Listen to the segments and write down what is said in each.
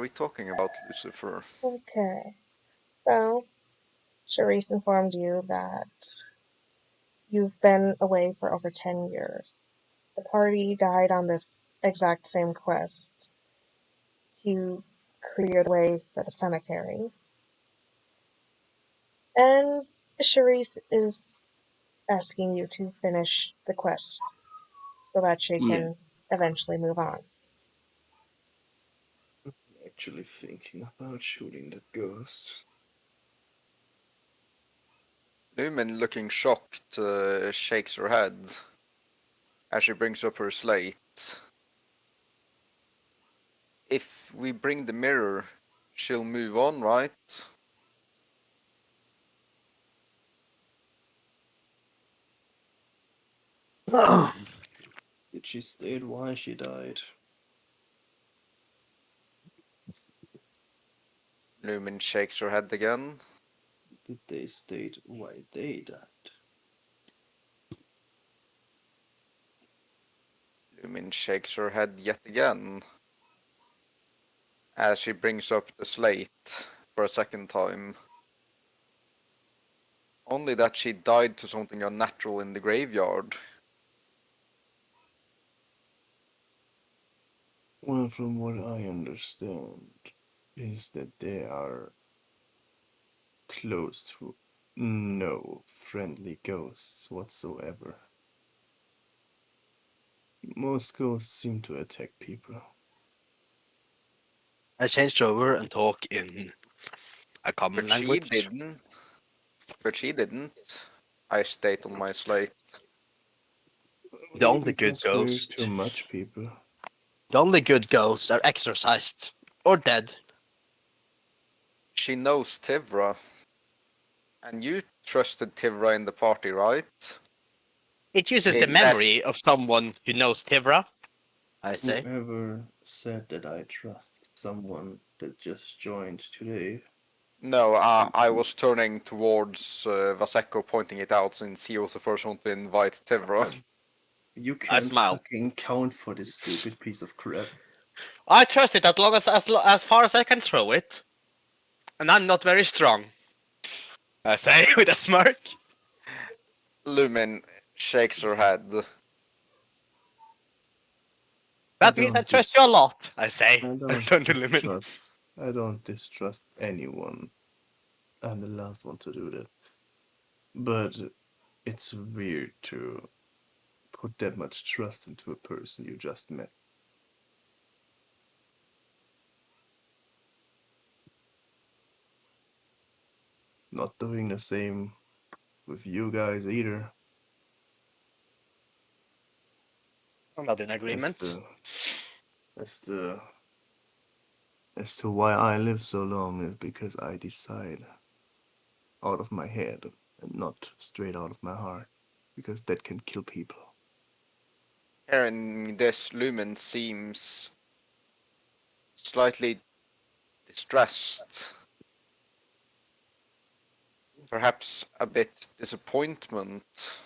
we talking about, Lucifer? Okay. So, Charisse informed you that you've been away for over 10 years. The party died on this exact same quest to clear the way for the cemetery. And Charisse is asking you to finish the quest so that she Yeah. can eventually move on. Actually thinking about shooting that ghost. Lumen, looking shocked, shakes her head as she brings up her slate. If we bring the mirror, she'll move on, right? Did she state why she died? Lumen shakes her head again. Did they state why they died? Lumin shakes her head yet again as she brings up the slate for a second time. Only that she died to something unnatural in the graveyard. Well, from what I understand, is that they are close to no friendly ghosts whatsoever. Most ghosts seem to attack people. I changed over and talk in a common But she language. didn't. But she didn't. I state on my slate. The only good Because we're ghosts. too much people. The only good ghosts are exorcised or dead. She knows Tivra. And you trusted Tivra in the party, right? It uses the It memory of someone who knows Tivra, I say. Whoever said that I trust someone that just joined today? No, I was turning towards Vaseko, pointing it out since he was the first one to invite Tivra. You I can't smile. fucking count for this stupid piece of crap. I trust it as far as I can throw it. And I'm not very strong, I say with a smirk. Lumin shakes her head. That means I trust you a lot, I say. I don't Turn to Lumen. distrust. I don't distrust anyone. I'm the last one to do that. But it's weird to put that much trust into a person you just met. Not doing the same with you guys either. I'm not in agreement. As to why I live so long is because I decide out of my head and not straight out of my heart, because that can kill people. Hearing this, Lumin seems slightly distressed. Perhaps a bit disappointment.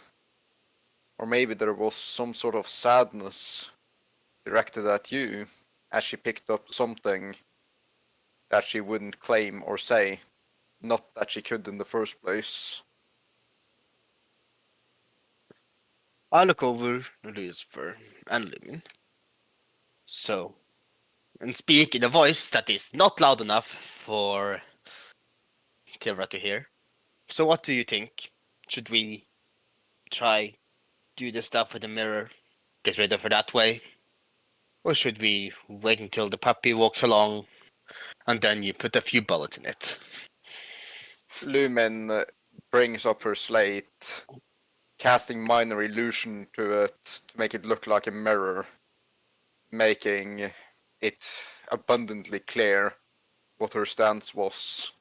Or maybe there was some sort of sadness directed at you as she picked up something that she wouldn't claim or say. Not that she could in the first place. I look over Lucifer and Lumen. So, and speak in a voice that is not loud enough for Tivra to hear. So what do you think? Should we try do the stuff with the mirror, get rid of her that way? Or should we wait until the puppy walks along and then you put a few bullets in it? Lumen brings up her slate, casting minor illusion to it to make it look like a mirror, making it abundantly clear what her stance was.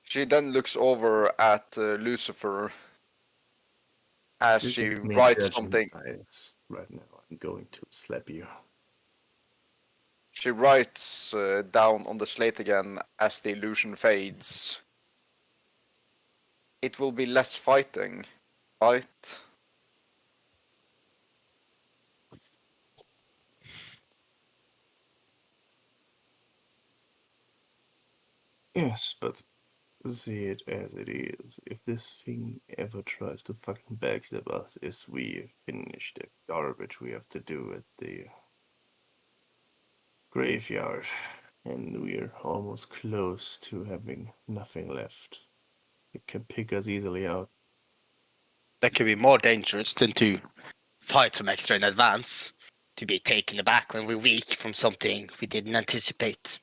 She then looks over at Lucifer as You she give me writes judgment something. eyes right now. I'm going to slap you. She writes down on the slate again as the illusion fades. It will be less fighting, right? Yes, but see it as it is. If this thing ever tries to fucking backstab us as we finish the garbage we have to do at the graveyard, and we're almost close to having nothing left, it can pick us easily out. That could be more dangerous than to fight some extra in advance, to be taken aback when we're weak from something we didn't anticipate.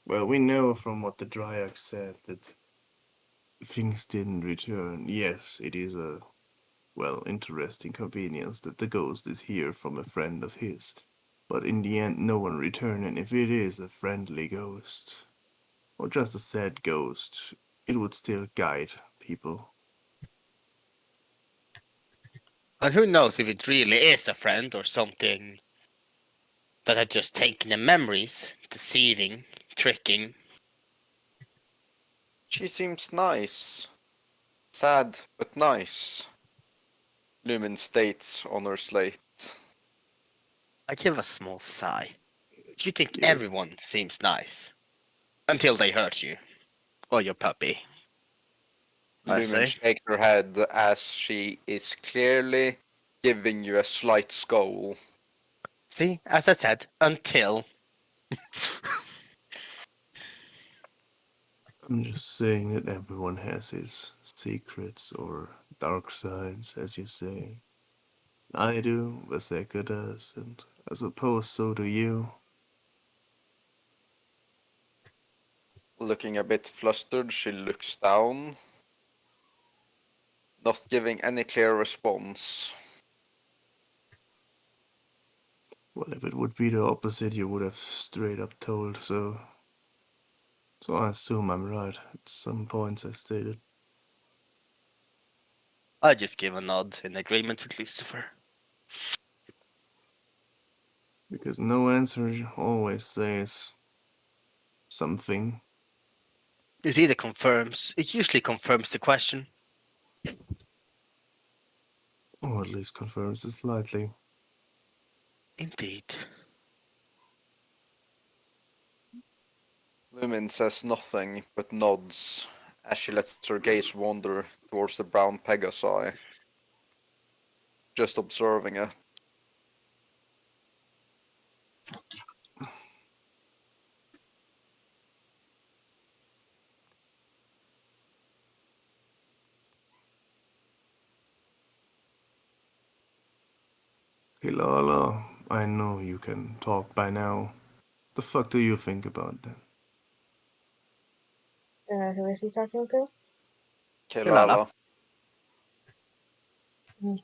Well, we know from what the Dryad said that things didn't return. Yes, it is a, well, interesting convenience that the ghost is here from a friend of his. But in the end, no one returned, and if it is a friendly ghost, or just a sad ghost, it would still guide people. And who knows if it really is a friend or something that had just taken the memories, deceiving, tricking. She seems nice. Sad, but nice. Lumen states on her slate. I give a small sigh. You think Yeah. everyone seems nice until they hurt you or your puppy. I Lumen say. shakes her head as she is clearly giving you a slight scowl. See, as I said, until. I'm just saying that everyone has his secrets or dark sides, as you say. I do, Vaseka does, and I suppose so do you. Looking a bit flustered, she looks down, not giving any clear response. Well, if it would be the opposite, you would have straight up told so. So I assume I'm right at some points I stated. I just give a nod in agreement with Lucifer. Because no answer always says something, It either confirms, it usually confirms the question. or at least confirms it slightly. Indeed. Lumin says nothing but nods as she lets her gaze wander towards the brown Pegasi, just observing it. Hilala, I know you can talk by now. The fuck do you think about that? Who is he talking to? Kelala. Okay.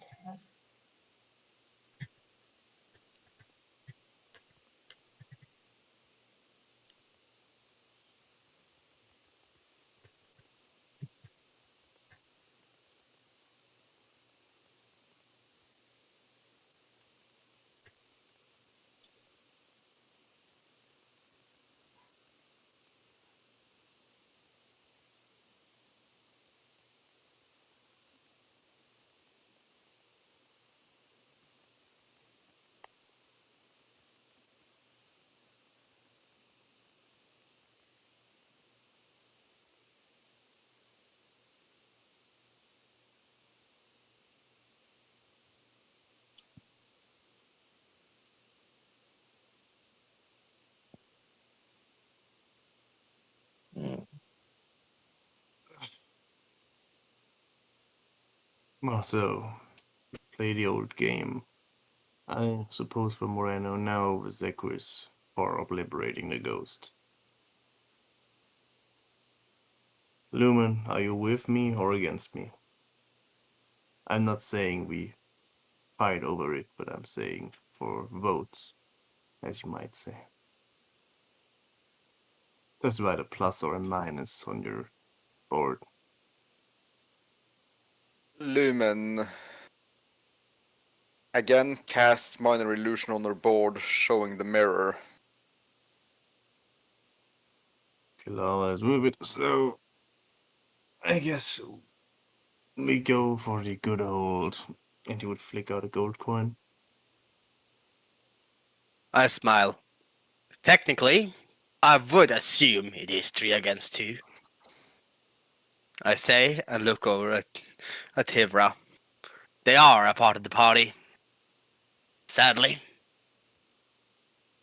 So, play the old game. I suppose from what I know now, Vaseko is far up liberating the ghost. Lumen, are you with me or against me? I'm not saying we fight over it, but I'm saying for votes, as you might say. Just write a plus or a minus on your board. Lumen Again, casts minor illusion on her board, showing the mirror. Kilala is moving, so I guess we go for the good old. And he would flick out a gold coin. I smile. Technically, I would assume it is 3 against 2. I say and look over at Tivra. They are a part of the party. Sadly.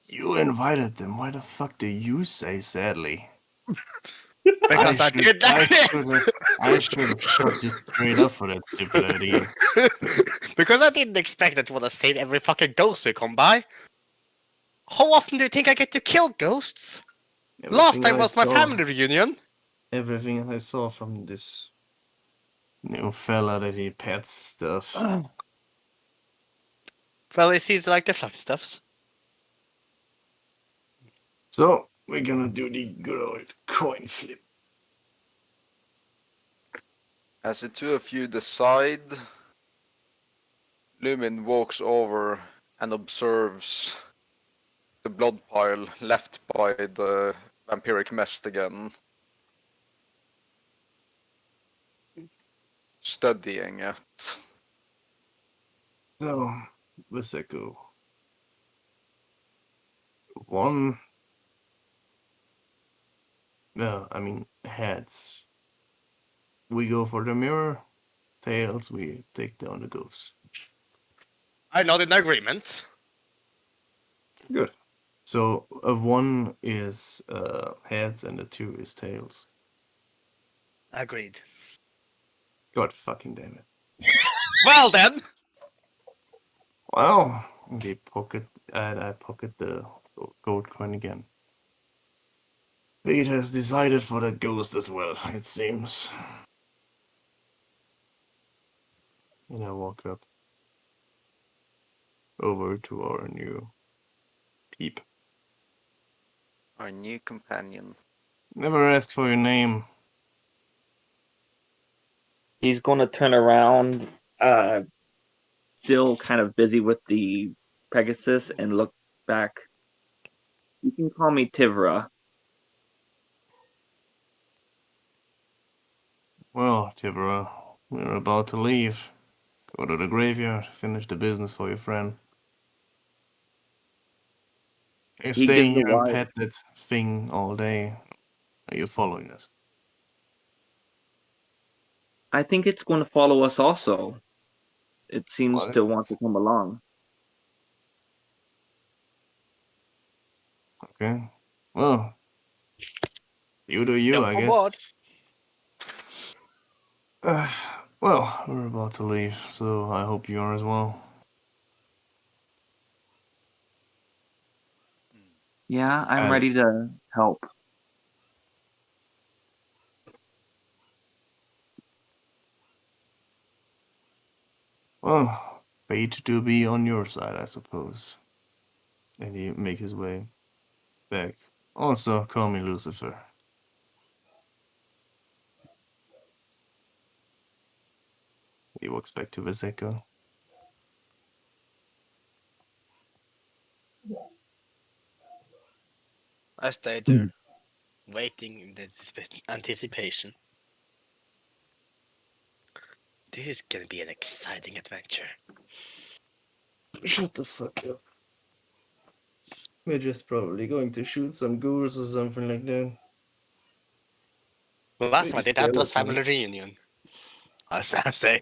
You invited them. Why the fuck do you say sadly? Because I did that. I should have shut you straight up for that stupid idea. Because I didn't expect that to save every fucking ghost we come by. How often do you think I get to kill ghosts? Last time was my family reunion. Everything I saw from this new fella that he pets stuff. Well, it seems like the fluffy stuffs. So we're gonna do the good old coin flip. As the two of you decide, Lumin walks over and observes the blood pile left by the vampiric mist again, studying it. So let's go. One. No, I mean heads. We go for the mirror. Tails, we take down the ghost. I'm not in agreement. Good. So a 1 is heads and a 2 is tails. Agreed. God fucking damn it. Well then. Well, I pocket the gold coin again. Fate has decided for that ghost as well, it seems. And I walk up over to our new peep. Our new companion. Never asked for your name. He's going to turn around, still kind of busy with the Pegasus, and look back. You can call me Tivra. Well, Tibera, we're about to leave. Go to the graveyard, finish the business for your friend. Are you He staying gives a here and wide. pet that thing all day? Are you following us? I think it's going to follow us also. It seems What? to want to come along. Okay. Well, you do you, Jump I on guess. board. Well, we're about to leave, so I hope you are as well. Yeah, I'm And- ready to help. Well, fate to be on your side, I suppose. And he makes his way back. Also, call me Lucifer. He walks back to Veseko. I stayed there, waiting in anticipation. This is gonna be an exciting adventure. Shut the fuck up. We're just probably going to shoot some ghouls or something like that. Well, last time I Maybe did that was family skeletons. reunion. I say.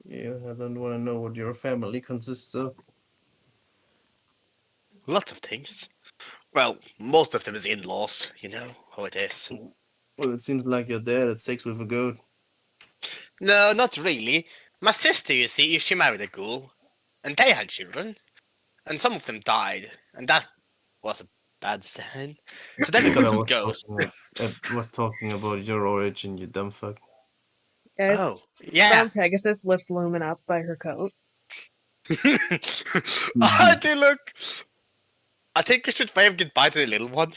Yeah, I don't want to know what your family consists of. Lots of things. Well, most of them is in-laws, you know how it is. Well, it seems like your dad had sex with a goat. No, not really. My sister, you see, she married a ghoul, and they had children, and some of them died, and that was a bad sign. So then we got some ghosts. I was talking about your origin, you dumb fuck. Guys, Oh, yeah. found Pegasus lift Lumen up by her coat. I do look. I think I should wave goodbye to the little one.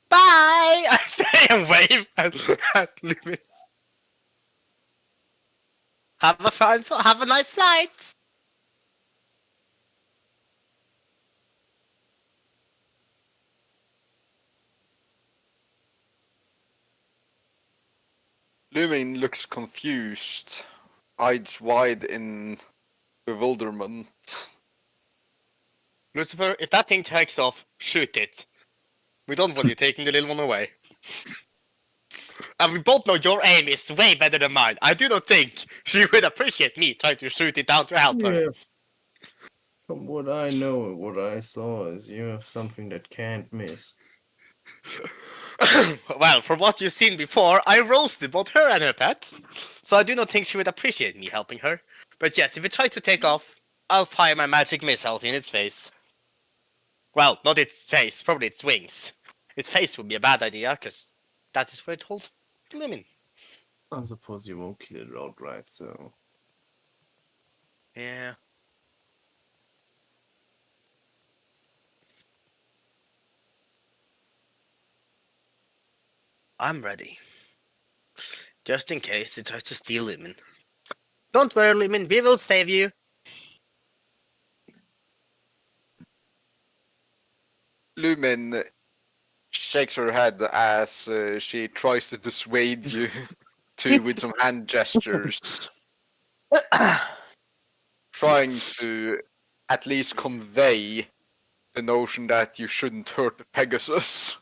Bye! I say and wave at Lumen. Have a nice flight. Lumin looks confused, eyes wide in bewilderment. Lucifer, if that thing takes off, shoot it. We don't want you taking the little one away. And we both know your aim is way better than mine. I do not think she would appreciate me trying to shoot it down to help her. Yeah. From what I know and what I saw is you have something that can't miss. Well, from what you've seen before, I roasted both her and her pet, so I do not think she would appreciate me helping her. But yes, if it tries to take off, I'll fire my magic missiles in its face. Well, not its face, probably its wings. Its face would be a bad idea, because that is where it holds Lemon. I suppose you won't kill it outright, so... Yeah. I'm ready. Just in case it tries to steal Lemon. Don't worry, Lemon, we will save you. Lumin shakes her head as she tries to dissuade you with some hand gestures, trying to at least convey the notion that you shouldn't hurt the Pegasus.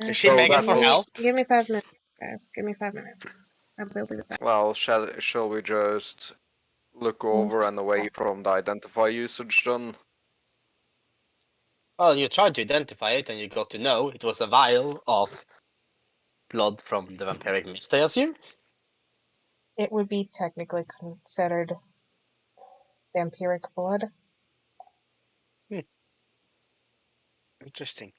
Is she So begging that for was- help? Give me 5 minutes, guys. Give me 5 minutes. I will be back. Well, shall we just look over and away from the identify usage then? Well, you tried to identify it and you got to know it was a vial of blood from the vampiric mist, I assume? It would be technically considered vampiric blood. Interesting.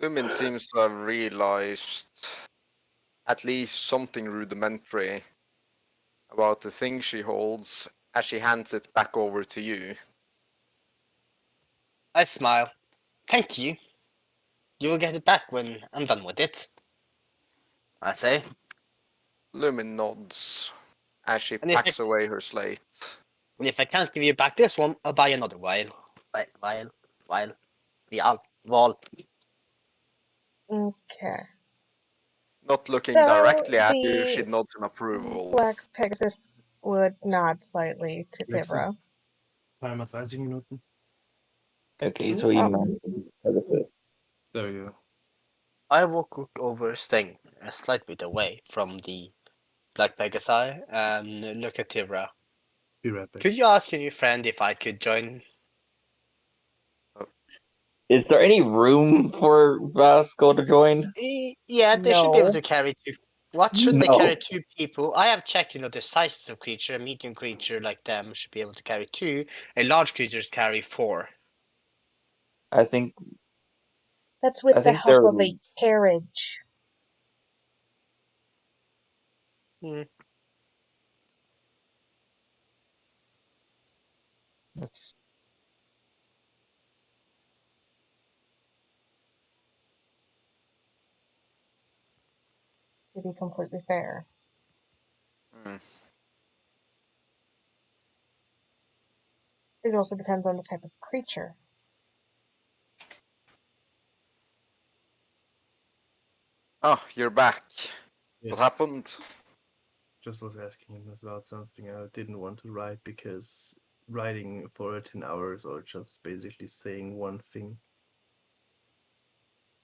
Lumin seems to have realized at least something rudimentary about the thing she holds as she hands it back over to you. I smile. Thank you. You will get it back when I'm done with it. I say. Lumin nods as she And if packs away her slate. And if I can't give you back this one, I'll buy another vial. Wall. Okay. Not looking So, directly at you, the she nods in approval. Black Pegasus would nod slightly to Lexi? Tivra. Timer 30 Minuten. Okay, so you mentioned Pegasus. There you go. I walk over, staying a slight bit away from the Black Pegasi, and look at Tivra. Be right back. Could you ask your new friend if I could join? Is there any room for Vasco to join? Yeah, they should be able No. to carry two. What should they No. carry two people? I have checked, the sizes of creature. A medium creature like them should be able to carry two. A large creatures carry four. I think That's with I the think help they're of a carriage. Hmm. To be completely fair. Hmm. It also depends on the type of creature. Ah, you're back. Yes. What happened? Just was asking him about something I didn't want to write because writing for 10 hours or just basically saying one thing.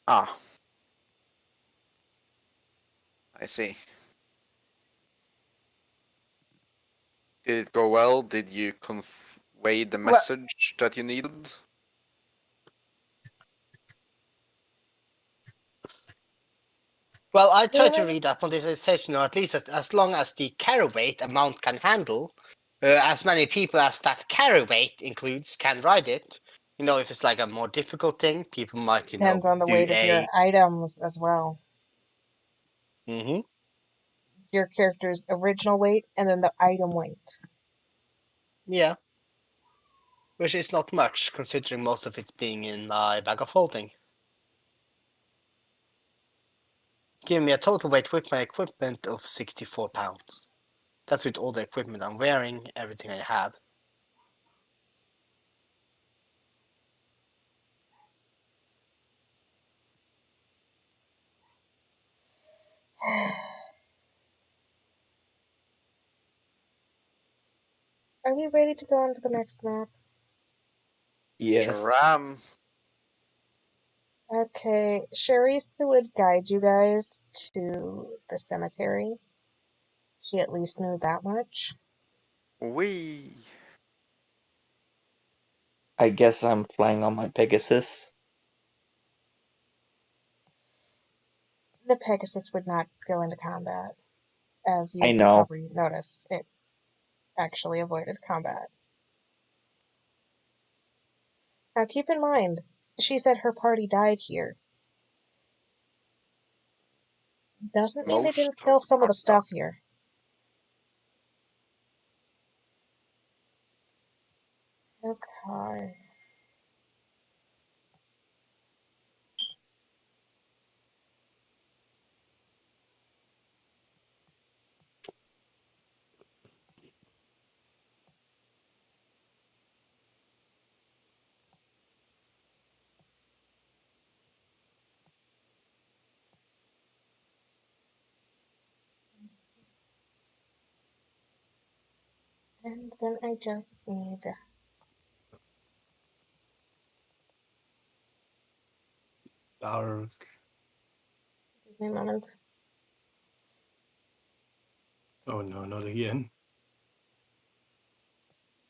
Ah. I see. Did it go well? Did you convey the Well- message that you needed? Well, I try to read up on this session, or at least as long as the carry weight amount can handle. As many people as that carry weight includes can ride it. If it's like a more difficult thing, people might, Depends on the do weight of your items as well. Mm-hmm. Your character's original weight and then the item weight. Yeah. Which is not much, considering most of it being in my bag of holding. Give me a total weight with my equipment of 64 pounds. That's with all the equipment I'm wearing, everything I have. Are we ready to go on to the next map? Yes. Ram. Okay, Charisse would guide you guys to the cemetery. She at least knew that much. We. I guess I'm flying on my Pegasus. The Pegasus would not go into combat. As I you know. probably noticed, it actually avoided combat. Now keep in mind, she said her party died here. Doesn't mean they Most didn't of kill the some of the party stuff here. Okay. And then I just need Dark. a moment. Oh no, not again.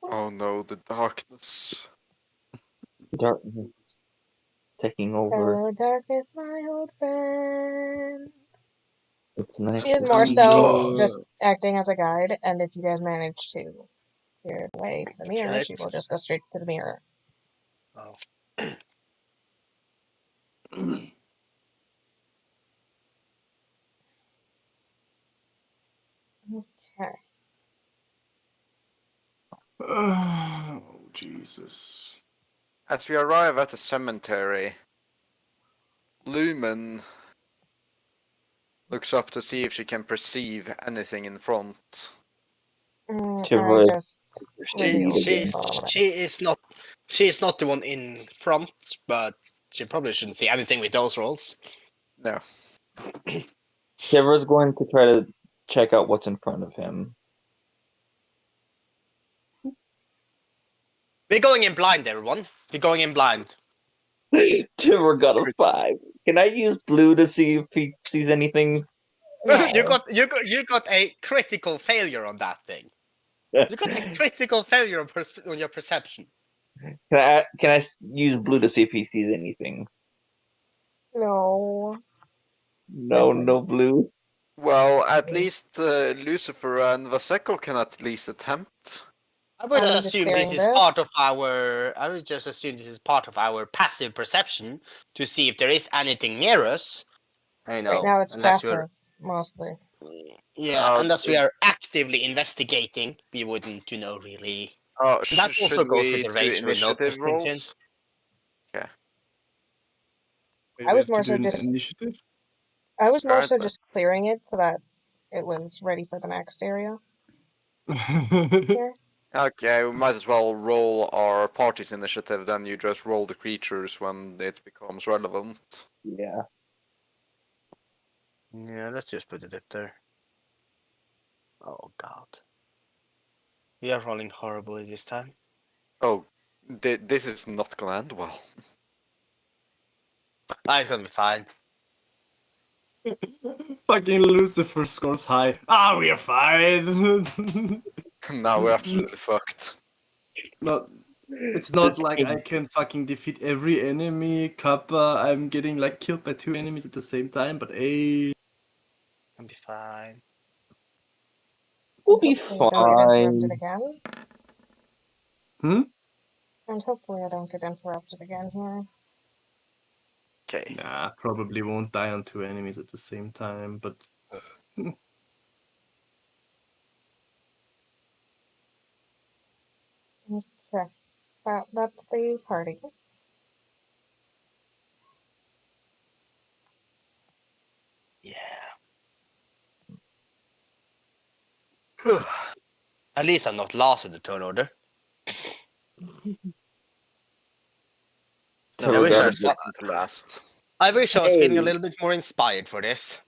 Oh no, the darkness. Darkness taking over. Hello, darkness, my old friend. It's nice She is to more see so you. just acting as a guide, and if you guys manage to clear the way to the Kill mirror, it. she will just go straight to the mirror. Oh. Okay. Oh Jesus. As we arrive at the cemetery, Lumen looks up to see if she can perceive anything in front. I Tivra just revealed you. again. She is not the one in front, but she probably shouldn't see anything with those rolls. No. Tivra's going to try to check out what's in front of him. We're going in blind, everyone. We're going in blind. Tivra got a 5. Can I use blue to see if he sees anything? No. you got a critical failure on that thing. You got a critical failure on your perception. Can I use blue to see if he sees anything? No. No blue. Well, at least Lucifer and Vaseko can at least attempt. I would I'm just assume this clearing is part of this. our. I would just assume this is part of our passive perception to see if there is anything near us. I know. Right now it's unless passive, mostly. unless we are actively investigating, we wouldn't, really. Oh, That also should goes with we the do range we're initiative noticing in. rolls? Okay. Wait, I we was have more to do so an just initiative? Apparently. just clearing it so that it was ready for the next area here. Okay, we might as well roll our party's initiative, then you just roll the creatures when it becomes relevant. Yeah. Yeah, let's just put it up there. Oh god. We are rolling horribly this time. Oh, this is not gonna end well. It's gonna be fine. Fucking Lucifer scores high. Ah, we are fine. Now we're absolutely fucked. Not. It's not This like game- I can fucking defeat every enemy. Kappa, I'm getting like killed by 2 enemies at the same time, but Gonna be fine. We'll And be hopefully I don't get interrupted fine. again. Hmm? And hopefully I don't get interrupted again here. Okay. Nah, probably won't die on 2 enemies at the same time, but Okay. So that's the party. Yeah. At least I'm not last in the turn order. Never I wish I Terra was. mind getting to last. I wish I was feeling a Hey. little bit more inspired for this.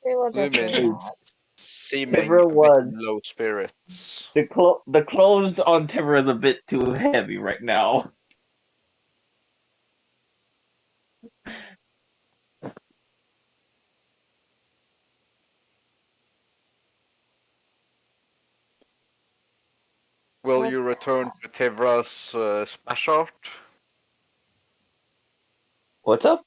We will just move Lumin on. seeming Tivra a bit was in low spirits. the clothes on Tivra is a bit too heavy right now. Will Okay. you return to Tivra's splash art? What's up?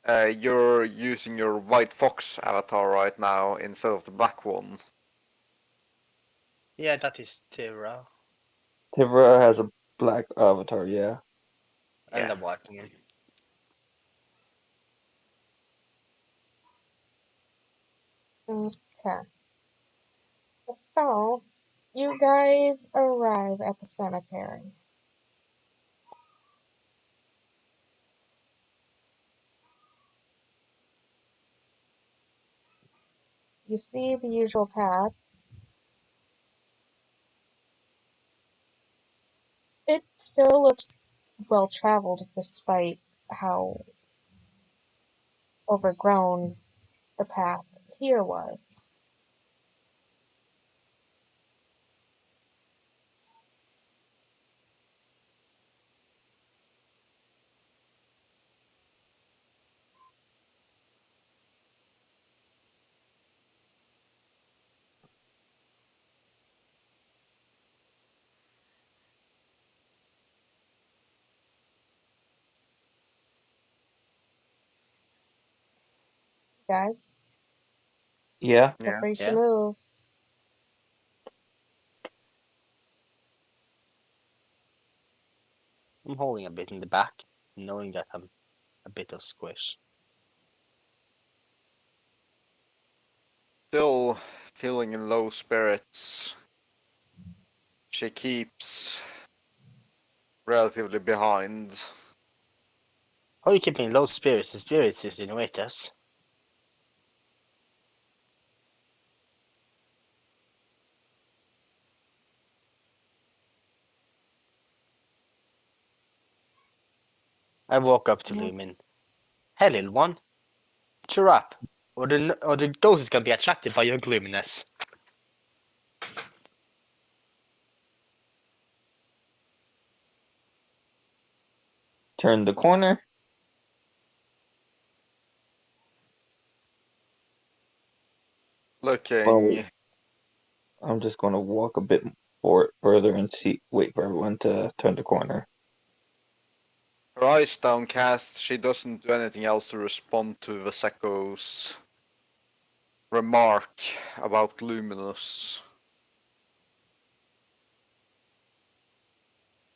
You're using your white fox avatar right now instead of the black one. Yeah, that is Tira Tivra has a black avatar, yeah. and Yeah. the white one. Okay. So, you guys arrive at the cemetery. You see the usual path. It still looks well traveled despite how overgrown the path here was. Guys, Yeah. feel Yeah. free to Yeah. move. I'm holding a bit in the back, knowing that I'm a bit of squish. Still feeling in low spirits. She keeps relatively behind. How are you keeping low spirits? The spirits is innovators. I walk up to Lumin. Hey, little one. Cheer up. Or the ghost is gonna be attracted by your gloominess. Turn the corner. Looking. Well, I'm just gonna walk a bit further and wait for everyone to turn the corner. Her eyes downcast, she doesn't do anything else to respond to Vaseco's remark about Luminous.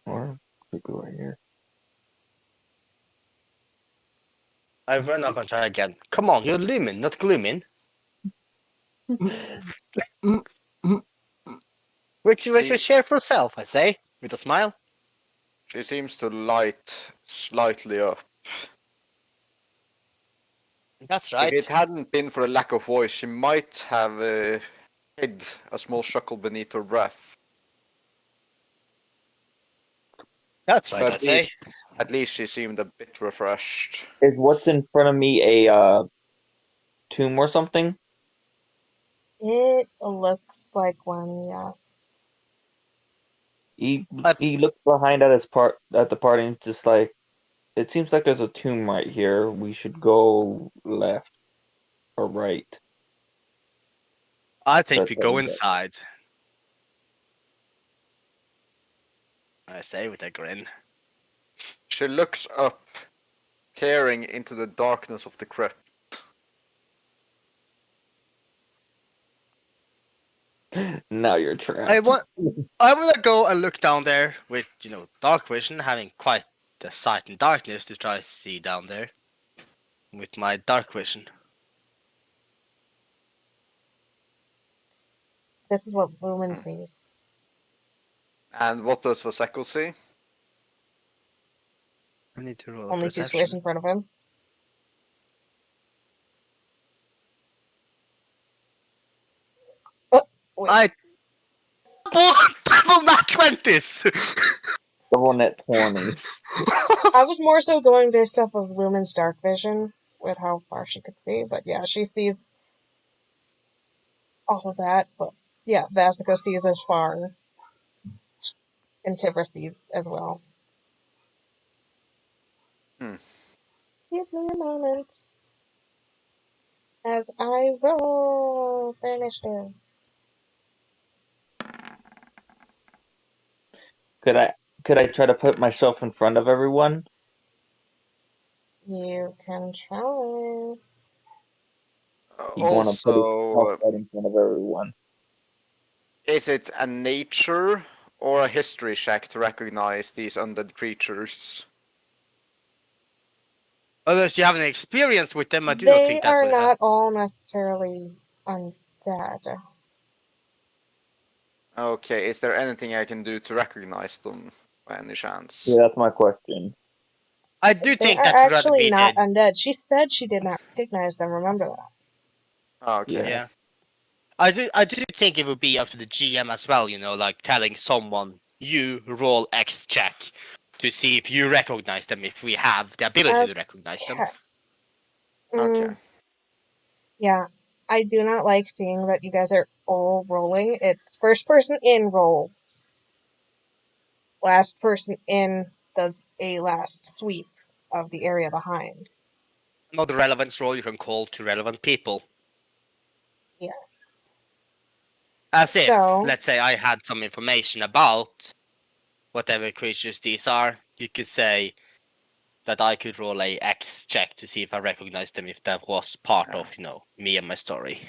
Or we go right here. I run up and try again. Come on, you're Lumin, not Gloomin. Which your See, cheerful self, I say, with a smile. she seems to light slightly up. That's If it right. hadn't been for a lack of voice, she might have hid a small chuckle beneath her breath. That's right, But I say. at least she seemed a bit refreshed. Is what's in front of me a tomb or something? It looks like one, yes. He I- he looks behind at the party and just like, it seems like there's a tomb right here. We should go left or right. I think That's we what go we got. inside. I say with a grin. She looks up, peering into the darkness of the crypt. Now you're I trapped. want. I want to go and look down there with dark vision, having quite the sight in darkness to try to see down there with my dark vision. This is what Lumen sees. And what does Vaseko see? I need to roll a Only two squares perception. in front of him. Oh, wait. I double nat 20s! Double net 20s. I was more so going based off of Lumen's dark vision with how far she could see, but yeah, she sees all of that. But yeah, Vasico sees as far, and Tivra sees as well. Hmm. Give me a moment as I roll for initiative. Could I try to put myself in front of everyone? You can try. He'd want to put himself Also, right in front of everyone. is it a nature or a history check to recognize these undead creatures? Unless you have an experience with them, I do not They think that are would not have. all necessarily undead. Okay, is there anything I can do to recognize them by any chance? Yeah, that's my question. I do They think are that would rather actually be not the. undead. She said she did not recognize them. Remember that. Okay. Yeah. I do think it would be up to the GM as well, you know, like telling someone, you roll X check to see if you recognize them, if we have the ability to recognize them. Okay. Okay. Yeah, I do not like seeing that you guys are all rolling. It's first person in rolls. Last person in does a last sweep of the area behind. Another relevance roll you can call to relevant people. Yes. As if, So, let's say I had some information about whatever creatures these are, you could say that I could roll a X check to see if I recognize them, if that was part of, you know, me and my story.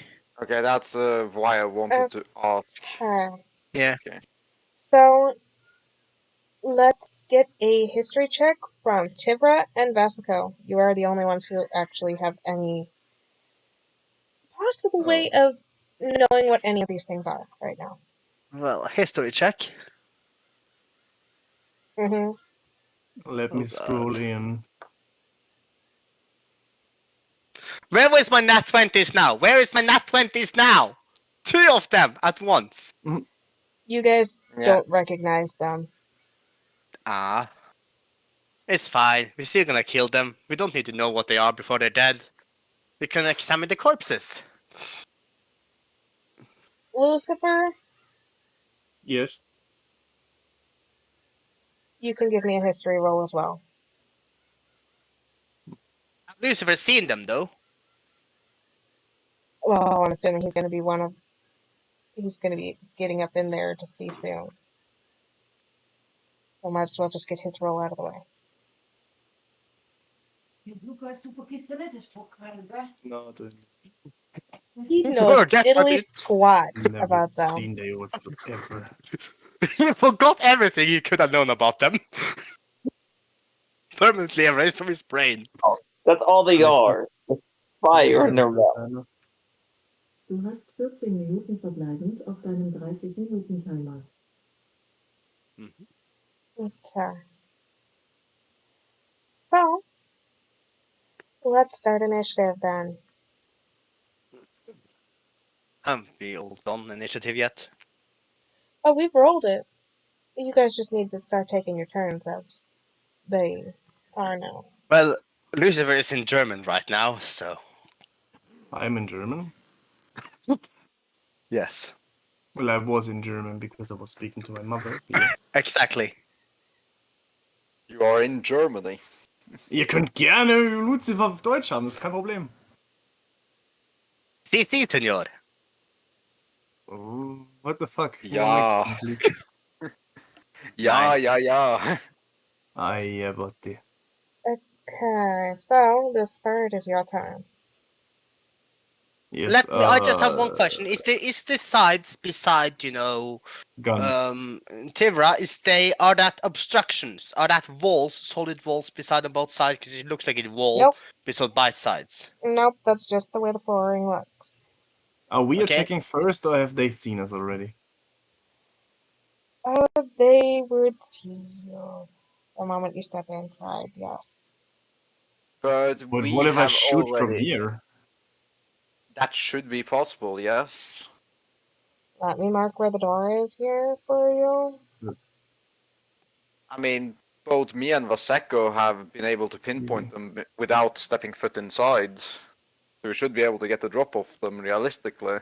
Okay, that's why I wanted to ask. okay. Yeah. Okay. So, let's get a history check from Tivra and Vasico. You are the only ones who actually have any possible way of knowing what any of these things are right now. Well, history check. Mm-hmm. Let me Oh, scroll God. in. Where was my nat 20s now? Where is my nat 20s now? 2 of them at once. You guys Yeah. don't recognize them. Ah. It's fine. We're still gonna kill them. We don't need to know what they are before they're dead. We can examine the corpses. Lucifer, Yes. you can give me a history roll as well. Have Lucifer seen them though? Well, I'm assuming he's going to be he's going to be getting up in there to see soon. So might as well just get his roll out of the way. No, He His knows word, that's what diddly it- squat never about them. seen they whatsoever. He forgot everything he could have known about them. Permanently erased from his brain. Oh, that's all they are. Fire in their mouth. Du hast 14 Minuten verbleibend auf deinem 30-Minuten-Timer. Okay. So, let's start initiative then. Haven't we all done initiative yet? Oh, we've rolled it. You guys just need to start taking your turns as they are now. Well, Lucifer is in German right now, so. I'm in German. Yes. Well, I was in German because I was speaking to my mother. Yes. Exactly. You are in Germany. Ihr könnt gerne Lucifer auf Deutsch haben, das ist kein Problem. Si, senor. Oh, what the fuck? Ja. One next, please. Ja, Nein. ja, ja. Ai, botti. Okay, so this bird is your turn. Yes. I just have one question. Is the sides beside, you know, Gun. Tivra, are that obstructions? Are that walls, solid walls beside on both sides? Because it looks like a wall Nope. beside both sides. Nope, that's just the way the flooring looks. Are we Okay. attacking first, or have they seen us already? Oh, they would see you the moment you step inside, yes. But But we what if I have shoot from already. here? That should be possible, yes. Let me mark where the door is here for you. I mean, both me and Vaseko have been able to pinpoint them without stepping foot inside. So we should be able to get a drop off them realistically.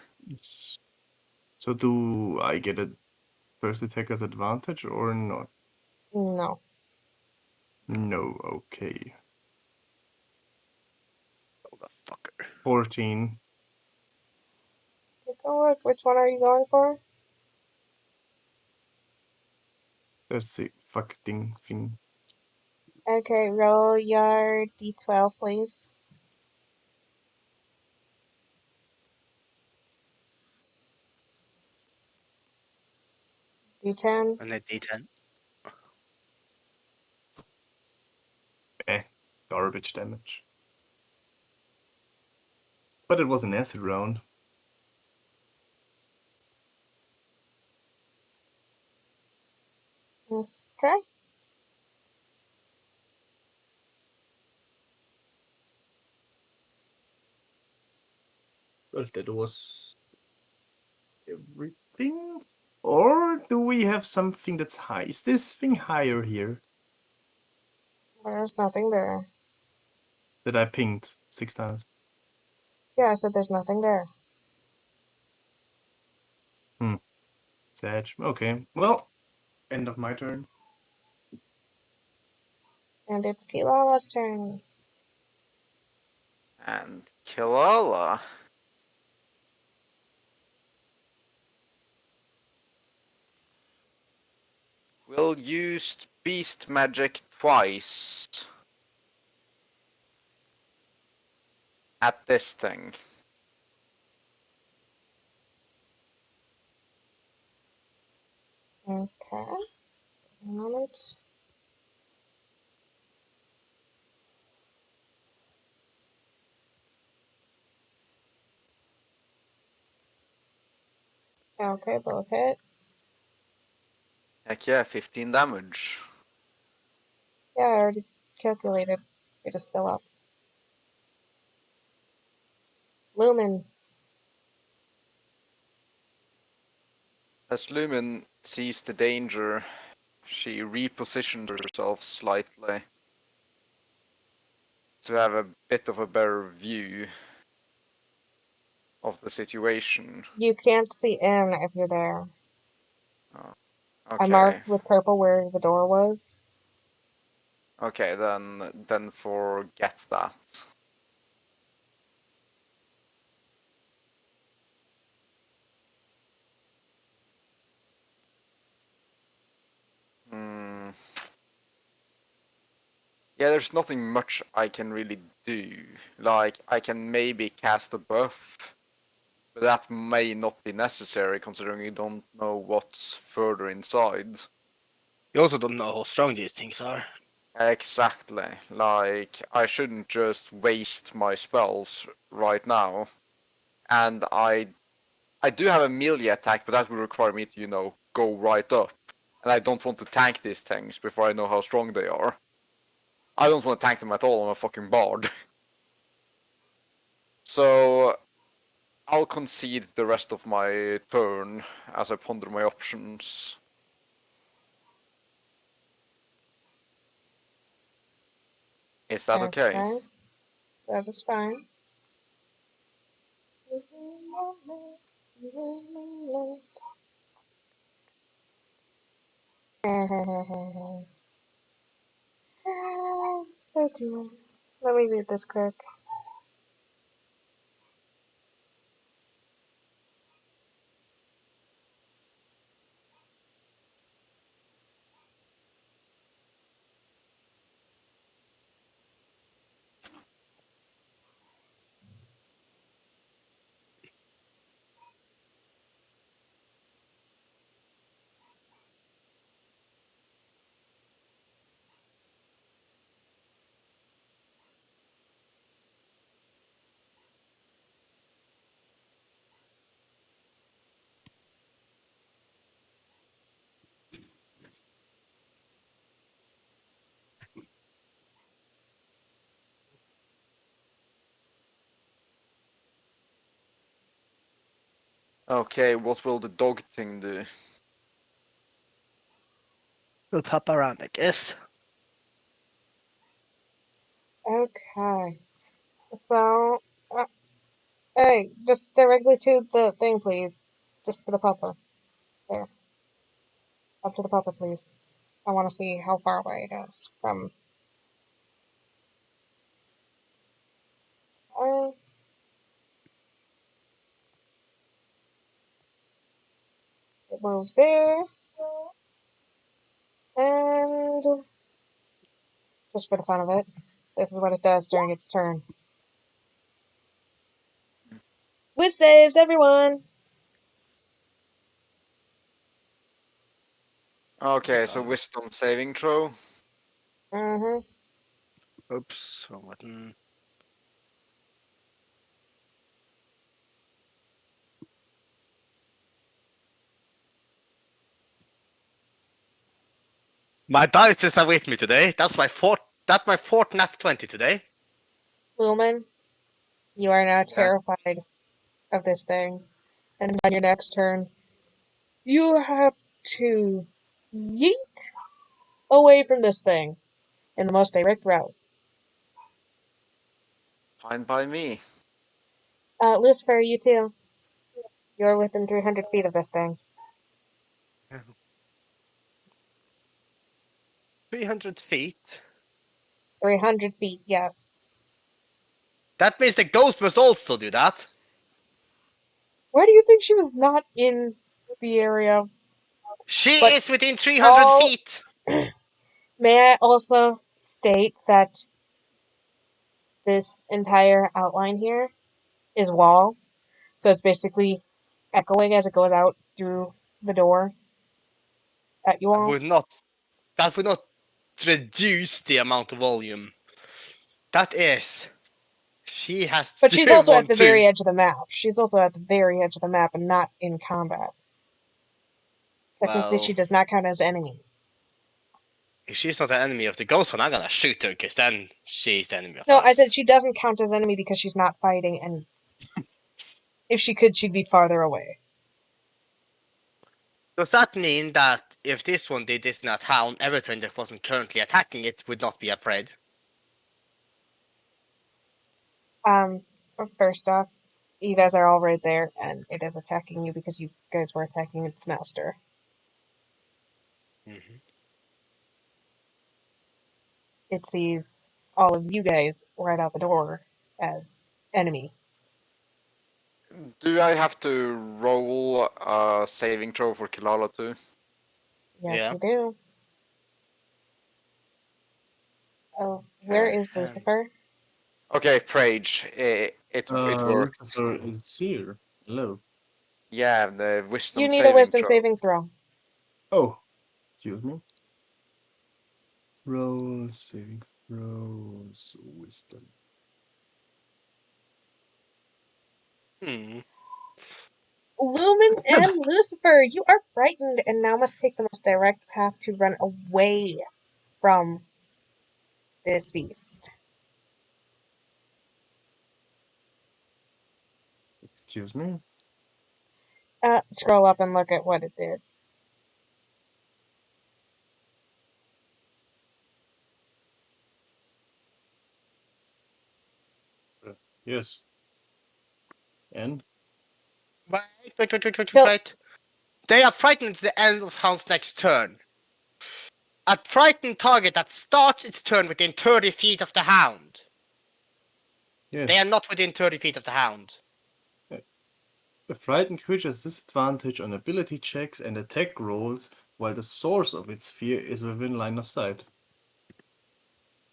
So do I get a first attacker's advantage or not? No. No, okay. Motherfucker. 14. Take a look. Which one are you going for? That's the fucking thing. Okay, roll your d12, please. D10. And a D10. Garbage damage. But it was an acid round. Okay. Well, that was everything. Or do we have something that's high? Is this thing higher here There's nothing there. that I pinged 6 times? Yeah, I said there's nothing there. Sag. Okay. Well, end of my turn. And it's Kilala's turn. And Kilala. Will use beast magic twice at this thing. Okay. A moment. Okay, both hit. Heck yeah, 15 damage. Yeah, I already calculated. It is still up. Lumen. As Lumen sees the danger, she repositions herself slightly to have a bit of a better view of the situation. You can't see in if you're there. Oh, I okay. marked with purple where the door was. Okay, then forget that. Hmm. Yeah, there's nothing much I can really do. Like, I can maybe cast a buff, but that may not be necessary considering you don't know what's further inside. You also don't know how strong these things are. Exactly. Like, I shouldn't just waste my spells right now. And I do have a melee attack, but that would require me to, go right up. And I don't want to tank these things before I know how strong they are. I don't want to tank them at all, I'm a fucking bard. So I'll concede the rest of my turn as I ponder my options. Is that okay? That is fine. Oh dear. Let me read this quick. Okay, what will the dog thing do? We'll pop around, I guess. Okay. So, hey, just directly to the thing, please. Just to the popper. There. Up to the popper, please. I want to see how far away it is from. Uh, it moves there. And just for the fun of it, this is what it does during its turn. Whiz saves, everyone! Okay, so wisdom saving throw. Mm-hmm. Oops, wrong button. My dice are with me today. That's my fourth nat 20 today. Lumen, you are now terrified of this thing. And on your next turn, you have to yeet away from this thing in the most direct route. Fine by me. Lucifer, you too. You're within 300 feet of this thing. 300 feet. 300 feet, yes. That means the ghost must also do that. Why do you think she was not in the area? She But is within 300 all- feet. May I also state that this entire outline here is wall, so it's basically echoing as it goes out through the door at you That all. would not reduce the amount of volume. That is. She has But to she's also at want the to. very edge of the map. She's also at the very edge of the map and not in combat. Technically, she Well, does not count as enemy. if she's not an enemy of the ghost one, I'm gonna shoot her, because then she's the enemy of No, I us. said she doesn't count as enemy because she's not fighting, and if she could, she'd be farther away. Does that mean that if this one did this in a town, everything that wasn't currently attacking it would not be afraid? First off, you guys are all right there, and it is attacking you because you guys were attacking its master. Mm-hmm. It sees all of you guys right out the door as enemy. Do I have to roll a saving throw for Kilala too? Yes, Yeah. you do. Oh, where is Lucifer? Okay, Prage. It works. Lucifer is here. Hello. Yeah, the You wisdom need a saving wisdom throw. saving throw. Oh, excuse me. Roll saving throws. Wisdom. Hmm. Lumen and Lucifer, you are frightened and now must take the most direct path to run away from this beast. Excuse me. Scroll up and look at what it did. Yes. And So, Wait. They are frightened at the end of Hound's next turn. A frightened target that starts its turn within 30 feet of the Hound. yes, They are not within 30 feet of the Hound. a frightened creature has disadvantage on ability checks and attack rolls while the source of its fear is within line of sight.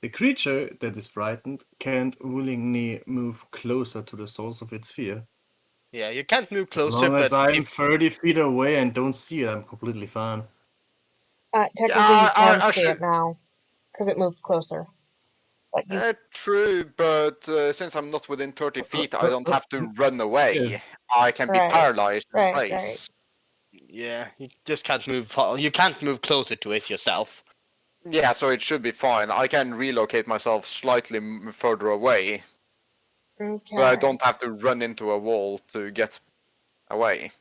The creature that is frightened can't willingly move closer to the source of its fear. Yeah, you can't move As closer, long as but I'm if 30 feet away and don't see it, I'm completely fine. technically you can I see should. it now, because it moved closer. But you, True, but since I'm not within 30 feet, I don't have to run Yeah. away. I can be right, paralyzed in right. place. yeah, you just can't move far. You can't move closer to it yourself. Yeah, so it should be fine. I can relocate myself slightly further away, but I Okay. don't have to run into a wall to get away.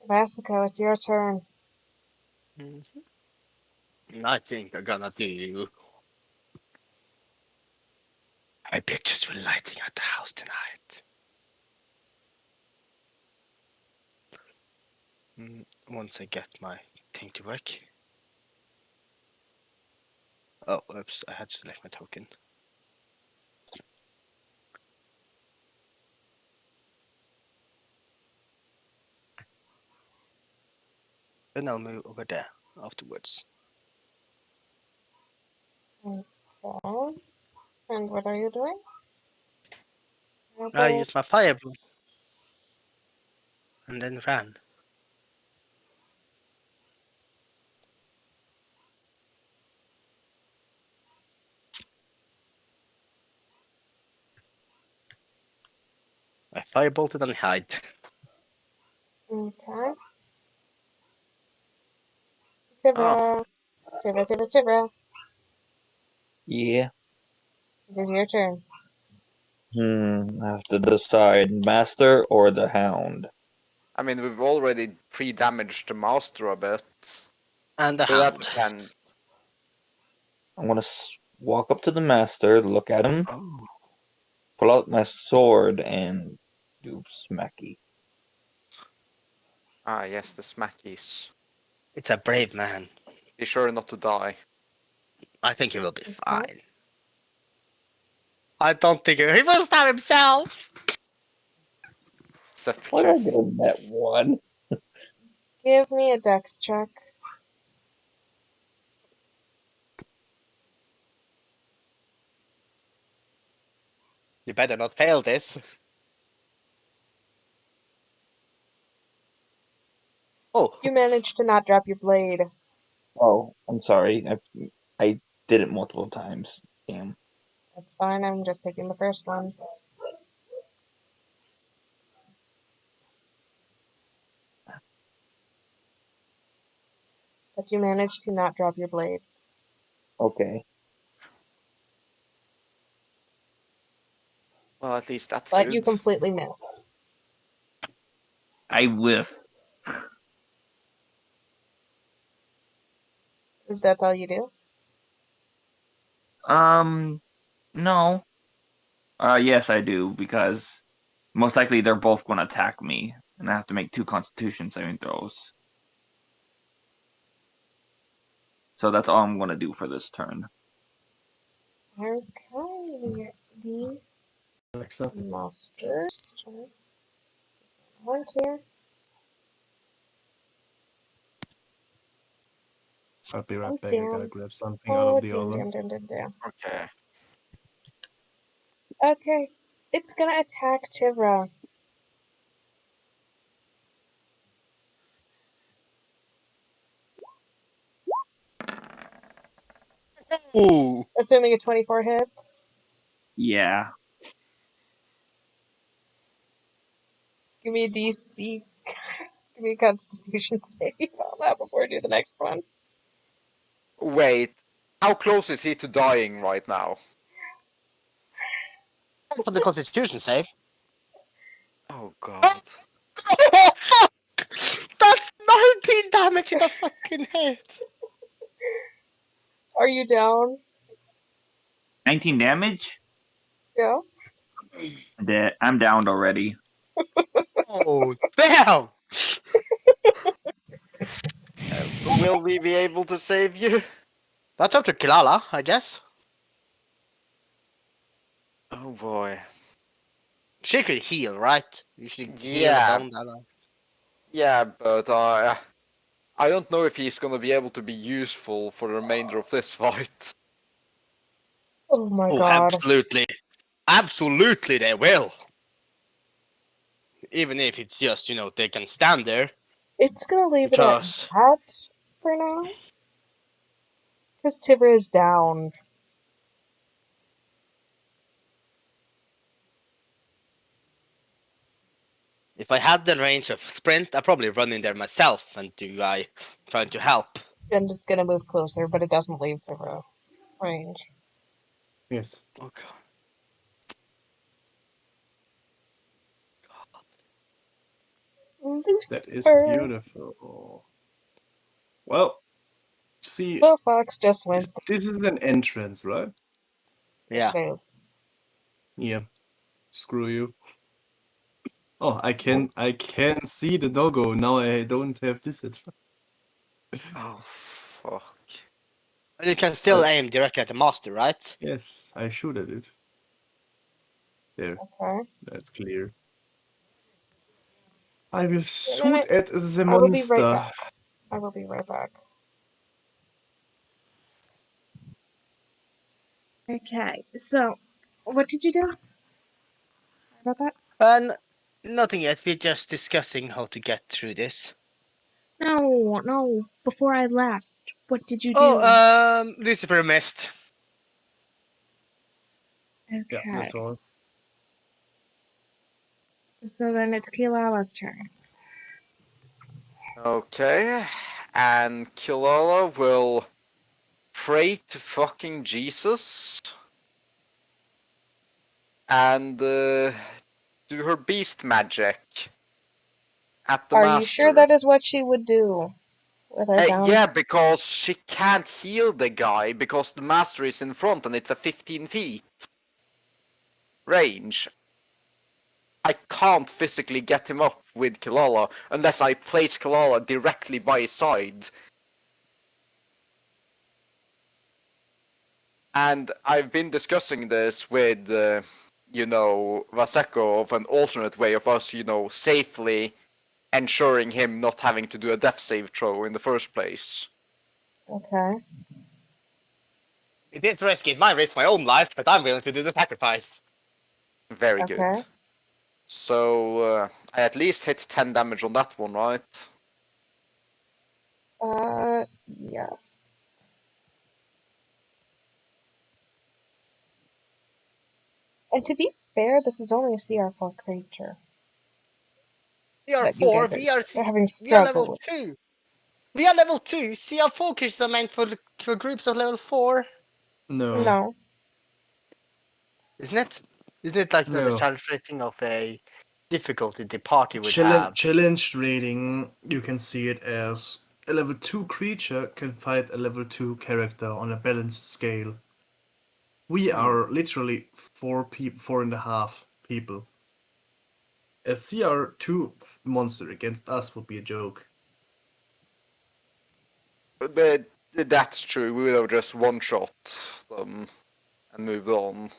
Vasico, it's your turn. I think I'm gonna do. My pictures were lighting up the house tonight. Once I get my thing to work. Oh, oops! I had to select my token. Then I'll move over there afterwards. Okay. And what are you doing? I used my fireball and then ran. I firebolted and hide. Okay. Oh, Tibra. Yeah. It is your turn. I have to decide master or the hound. I mean, we've already pre-damaged the master a bit. And the So that hound. depends. I'm gonna walk up to the master, look at him, Oh. pull out my sword, and do smacky. Ah, yes, the smackies. It's a brave man. Be sure not to die. I think he will be Okay. fine. I don't think he will stab himself. Why did I Sepulchre. get a net one? Give me a dex check. You better not fail this. Oh, You managed to not drop your blade. Oh, I'm sorry. I did it multiple times. Damn. That's fine, I'm just taking the first one. But you managed to not drop your blade. Okay. Well, at least that's But good. you completely miss. I whiff. That's all you do? No. Yes, I do, because most likely they're both going to attack me, and I have to make 2 Constitution saving throws. So that's all I'm going to do for this turn. Okay. The Alexa, master's turn. One here. I'll be right Oh, back. I gotta damn. grab something out Oh, of the oven. damn. Okay. Okay. It's gonna attack Tivra. ooh. Assuming a 24 hits. Yeah. Give me a DC. Give me a Constitution save on that before I do the next one. Wait, how close is he to dying right now? For the Constitution save. Oh god. Oh, fuck! That's 19 damage in the fucking head. Are you down? 19 damage? Yeah. I'm downed already. Oh, damn! Will we be able to save you? That's up to Kilala, I guess. Oh boy. She could heal, right? You should heal Yeah. down that. Yeah, but I don't know if he's gonna be able to be useful for the remainder of this fight. Oh my Oh, god. absolutely. Absolutely, they will. Even if it's just, they can stand there. It's gonna leave it at Because that for now. Because Tivra is down. if I had the range of sprint, I'd probably run in there myself and trying to help. And it's gonna move closer, but it doesn't leave Tivra range. Yes. Oh god. That is Lucifer. beautiful. Well, see, The fox just this, went. this is an entrance, right? Yeah. It is. Yeah. Screw you. Oh, I can see the doggo. Now I don't have this at Oh fuck. But you can still But- aim directly at the master, right? Yes, I shoot at it. There, Okay. that's clear. I will a shoot minute. at the I will be right monster. back. I will be right back. Okay, so what did you do? Sorry about that? And nothing yet. We're just discussing how to get through this. No. Before I left, what did you do? Oh, Lucifer missed. Yeah, Okay. that's all. So then it's Kilala's turn. Okay. And Kilala will pray to fucking Jesus and do her beast magic at the Are master. you sure that is what she would do? With a down? Yeah, because she can't heal the guy because the master is in front and it's a 15 feet range. I can't physically get him up with Kilala unless I place Kilala directly by his side. And I've been discussing this with, Vaseko of an alternate way of us, safely ensuring him not having to do a death save throw in the first place. Okay. It is risky. It might risk my own life, but I'm willing to do the sacrifice. Very Okay. good. So I at least hit 10 damage on that one, right? Yes. And to be fair, this is only a CR4 creature We are that you 4. guys We are having we are level struggled with. 2. We are level 2. CR focus are meant for groups of level 4, No. No. isn't it? Isn't it like the No. challenge rating of a difficulty the party would Challenge, have? challenge rating, you can see it as a level 2 creature can fight a level 2 character on a balanced scale. We are literally 4.5 people. A CR2 monster against us would be a joke. That's true. We would have just one-shot them and moved on.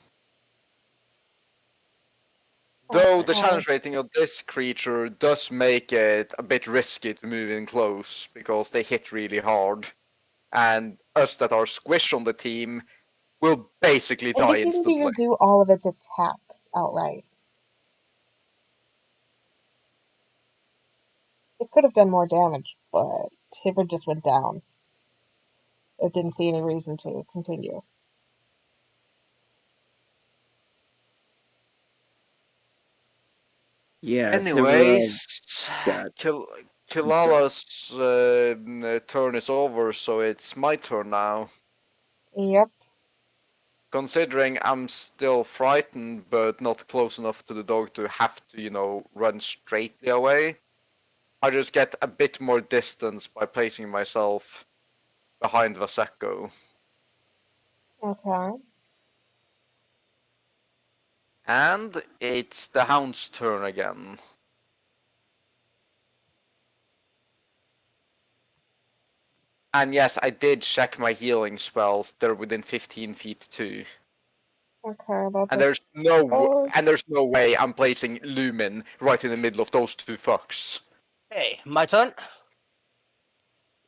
Though the Okay. challenge rating of this creature does make it a bit risky to move in close because they hit really hard. And us that are squished on the team will basically And die it didn't instantly. even do all of its attacks outright. It could have done more damage, but Tiver just went down. So it didn't see any reason to continue. Yeah, Anyways, got- Kilala's turn is over, so it's my turn now. Yep. Considering I'm still frightened, but not close enough to the dog to have to, run straightly away, I just get a bit more distance by placing myself behind Vaseko. Okay. And it's the Hound's turn again. And yes, I did check my healing spells. They're within 15 feet too. Okay, that's And a there's no way I'm placing Lumin right in the middle of those two fucks. Hey, my turn.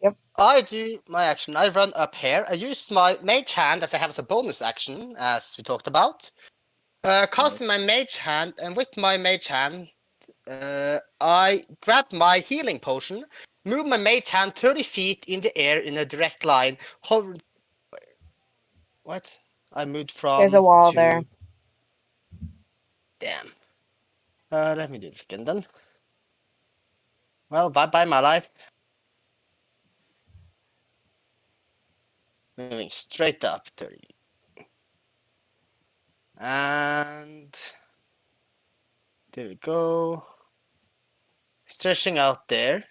Yep. I do my action. I run up here. I use my mage hand as I have as a bonus action, as we talked about. Casting my mage hand, and with my mage hand, I grab my healing potion, move my mage hand 30 feet in the air in a direct line. Hover. What? I moved from. There's a wall to... there. Damn. Let me do this again then. Well, bye bye, my life. Moving straight up 30. And there we go. Stretching out there.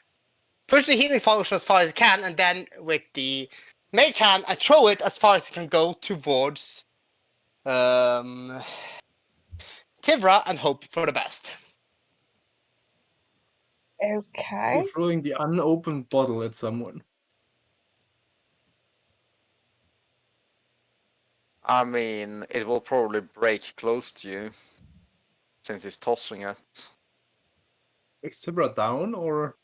Push the healing function as far as it can, and then with the mage hand, I throw it as far as it can go towards Tivra and hope for the best. Okay. You're throwing the unopened bottle at someone. I mean, it will probably break close to you since he's tossing it. Is Tibra down or?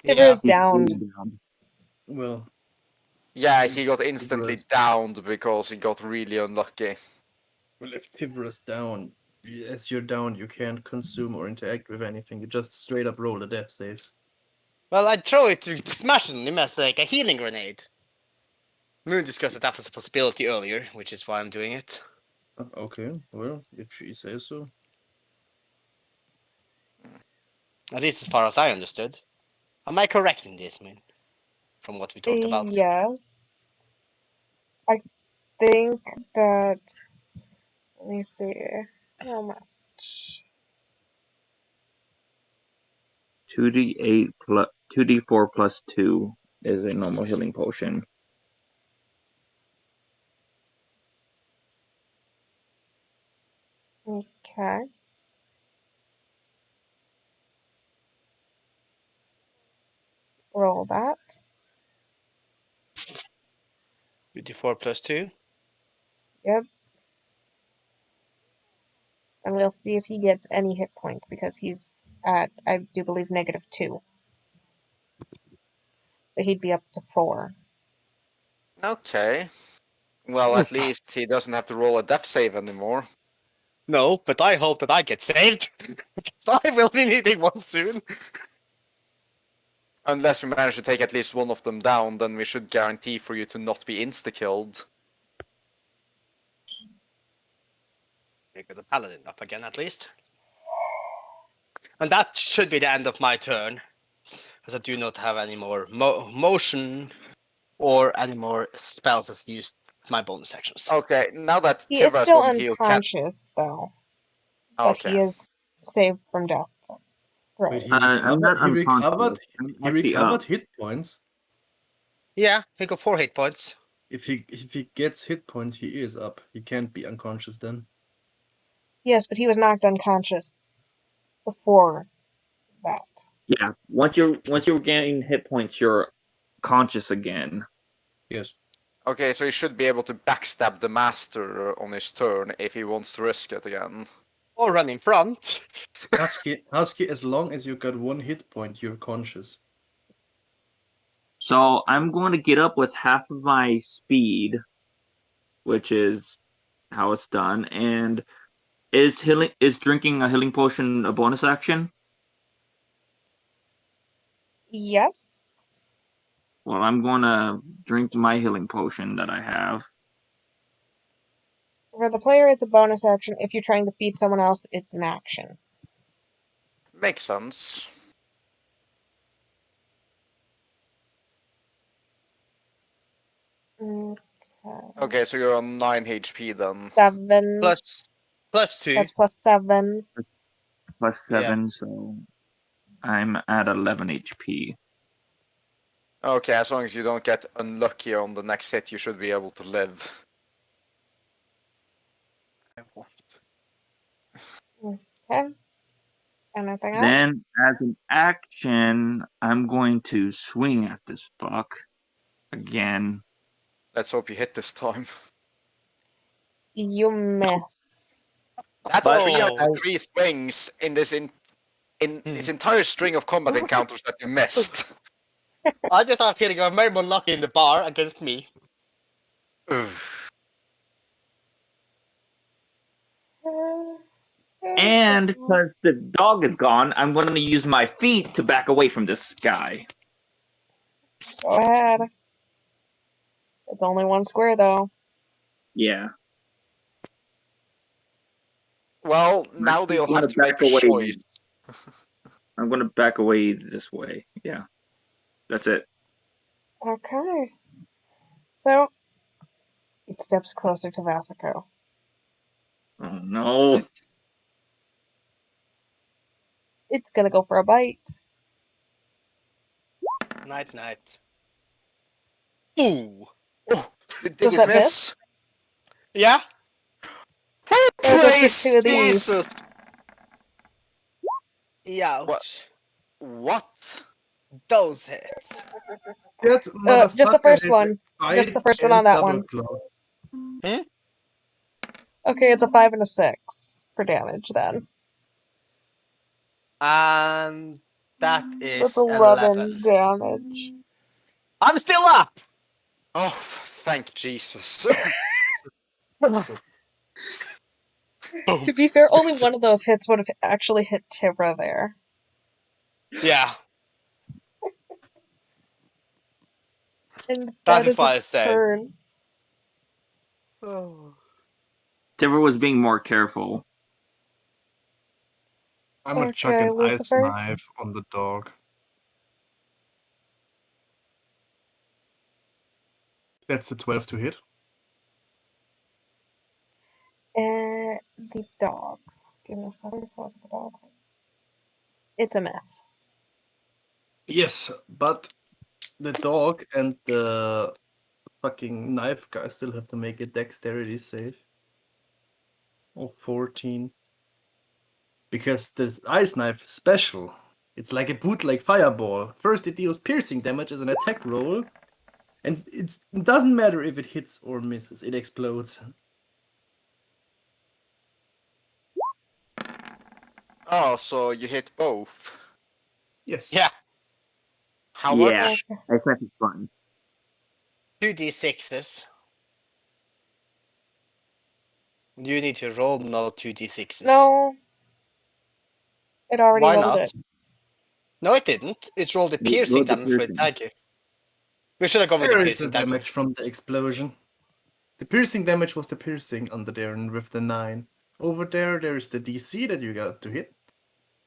Tibber is downed. Well, Yeah, If he got instantly Tibra's- downed because he got really unlucky. well, if Tibra's down, as you're down, you can't consume or interact with anything. You just straight up roll a death save. Well, I'd throw it to smash him as like a healing grenade. Moon discussed that was a possibility earlier, which is why I'm doing it. Okay, well, if she says so. At least as far as I understood. Am I correct in this, Moon? From what we talked about? Yes. I think that. Let me see. How much? 2d8 plus 2d4 plus 2 is a normal healing potion. Okay. Roll that. 54 plus 2. Yep. And we'll see if he gets any hit points because he's at, I do believe, -2. So he'd be up to 4. Okay. Well, at least he doesn't have to roll a death save anymore. No, but I hope that I get saved. I will be needing one soon. Unless we manage to take at least one of them down, then we should guarantee for you to not be insta-killed. We got the paladin up again at least. And that should be the end of my turn. Because I do not have any more motion or any more spells as used my bonus actions. Okay, now that He is Tivra is still on heal, unconscious, though. But he okay. is saved from death. Wait, Right. he I'm not recovered. unconscious. I'm He actually recovered up. hit points. Yeah, he got 4 hit points. If he gets hit points, he is up. He can't be unconscious then. Yes, but he was knocked unconscious before that. Yeah, once you're getting hit points, you're conscious again. Yes. Okay, so he should be able to backstab the master on his turn if he wants to risk it again. Or run in front. Husky, as long as you got 1 hit point, you're conscious. So I'm going to get up with half of my speed, which is how it's done. And is drinking a healing potion a bonus action? Yes. Well, I'm going to drink my healing potion that I have. For the player, it's a bonus action. If you're trying to feed someone else, it's an action. Makes sense. Okay. Okay, so you're on 9 HP then. 7. Plus 2. That's +7. Plus Yeah. 7, so I'm at 11 HP. Okay, as long as you don't get unlucky on the next hit, you should be able to live. Okay. Anything else? Then, as an action, I'm going to swing at this fuck again. Let's hope you hit this time. You miss. That's But 3 out Oh. of 3 swings in this this entire string of combat encounters that you missed. I just have a feeling I'm very more lucky in the bar against me. Oof. And because the dog is gone, I'm going to use my feet to back away from this guy. Go ahead. It's only 1 square, though. Yeah. Well, now Actually, they'll I'm have gonna to make back a away. choice. I'm going to back away this way. Yeah. That's it. Okay. So, it steps closer to Vasico. Oh, no. It's gonna go for a bite. Night, night. Ooh. Oh, did Does it that miss? miss? Yeah. There's up to Please, 2 of these. Jesus! Ouch. What? Those hits. That Just the motherfucker first has one. a Just the 5 first one and on that double one. claw. Okay, it's a 5 and a 6 for damage then. And that is That's 11. 11 damage. I'm still up! Oh, thank Jesus. To be fair, only one of those hits would have actually hit Tivra there. Yeah. And That that is is why I its said. turn. Oh. Timber was being more careful. I'm gonna chuck Okay, an ice Lucifer. knife on the dog. That's a 12 to hit. And the dog. Give me a second to look at the dogs. It's a miss. Yes, but the dog and the fucking knife guy still have to make a dexterity save. Oh, 14. Because this ice knife is special. It's like a bootleg fireball. First, it deals piercing damage as an attack roll, and it doesn't matter if it hits or misses, it explodes. Oh, so you hit both. Yes. Yeah. How Yeah, much? Okay. ice knife is fun. 2d6s. You need to roll no 2d6s. No. It already Why rolled not? it. No, it didn't. It rolled the You piercing rolled the damage for the piercing. dagger. We should have gone with the There is the piercing damage. damage from the explosion. The piercing damage was the piercing under there and with the 9. Over there is the DC that you got to hit.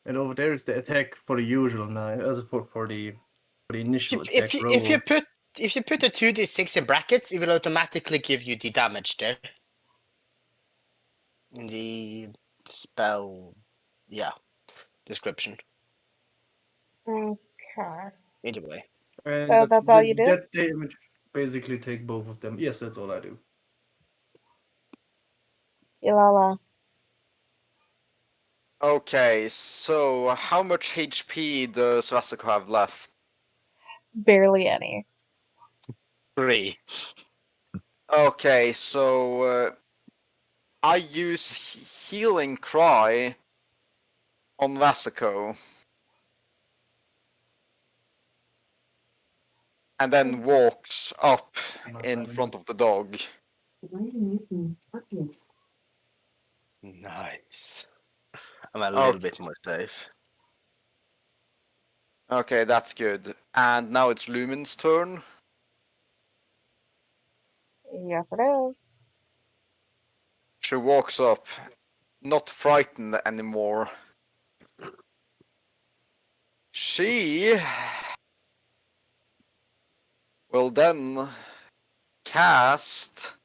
And over there is the attack for the usual 9, as for the initial attack roll. If you put a 2d6 in brackets, it will automatically give you the damage there. In the spell, yeah, description. Okay. Either way. And So that's all you do? that damage basically take both of them. Yes, that's all I do. Ilala. Okay, so how much HP does Vasako have left? Barely any. 3. Okay, so I use Healing Cry on Vasako. And then walks up in front of the dog. 3 Minuten. Ab jetzt. Nice. I'm a little bit more safe. Okay, that's good. And now it's Lumen's turn. Yes, it is. She walks up, not frightened anymore. She will then cast.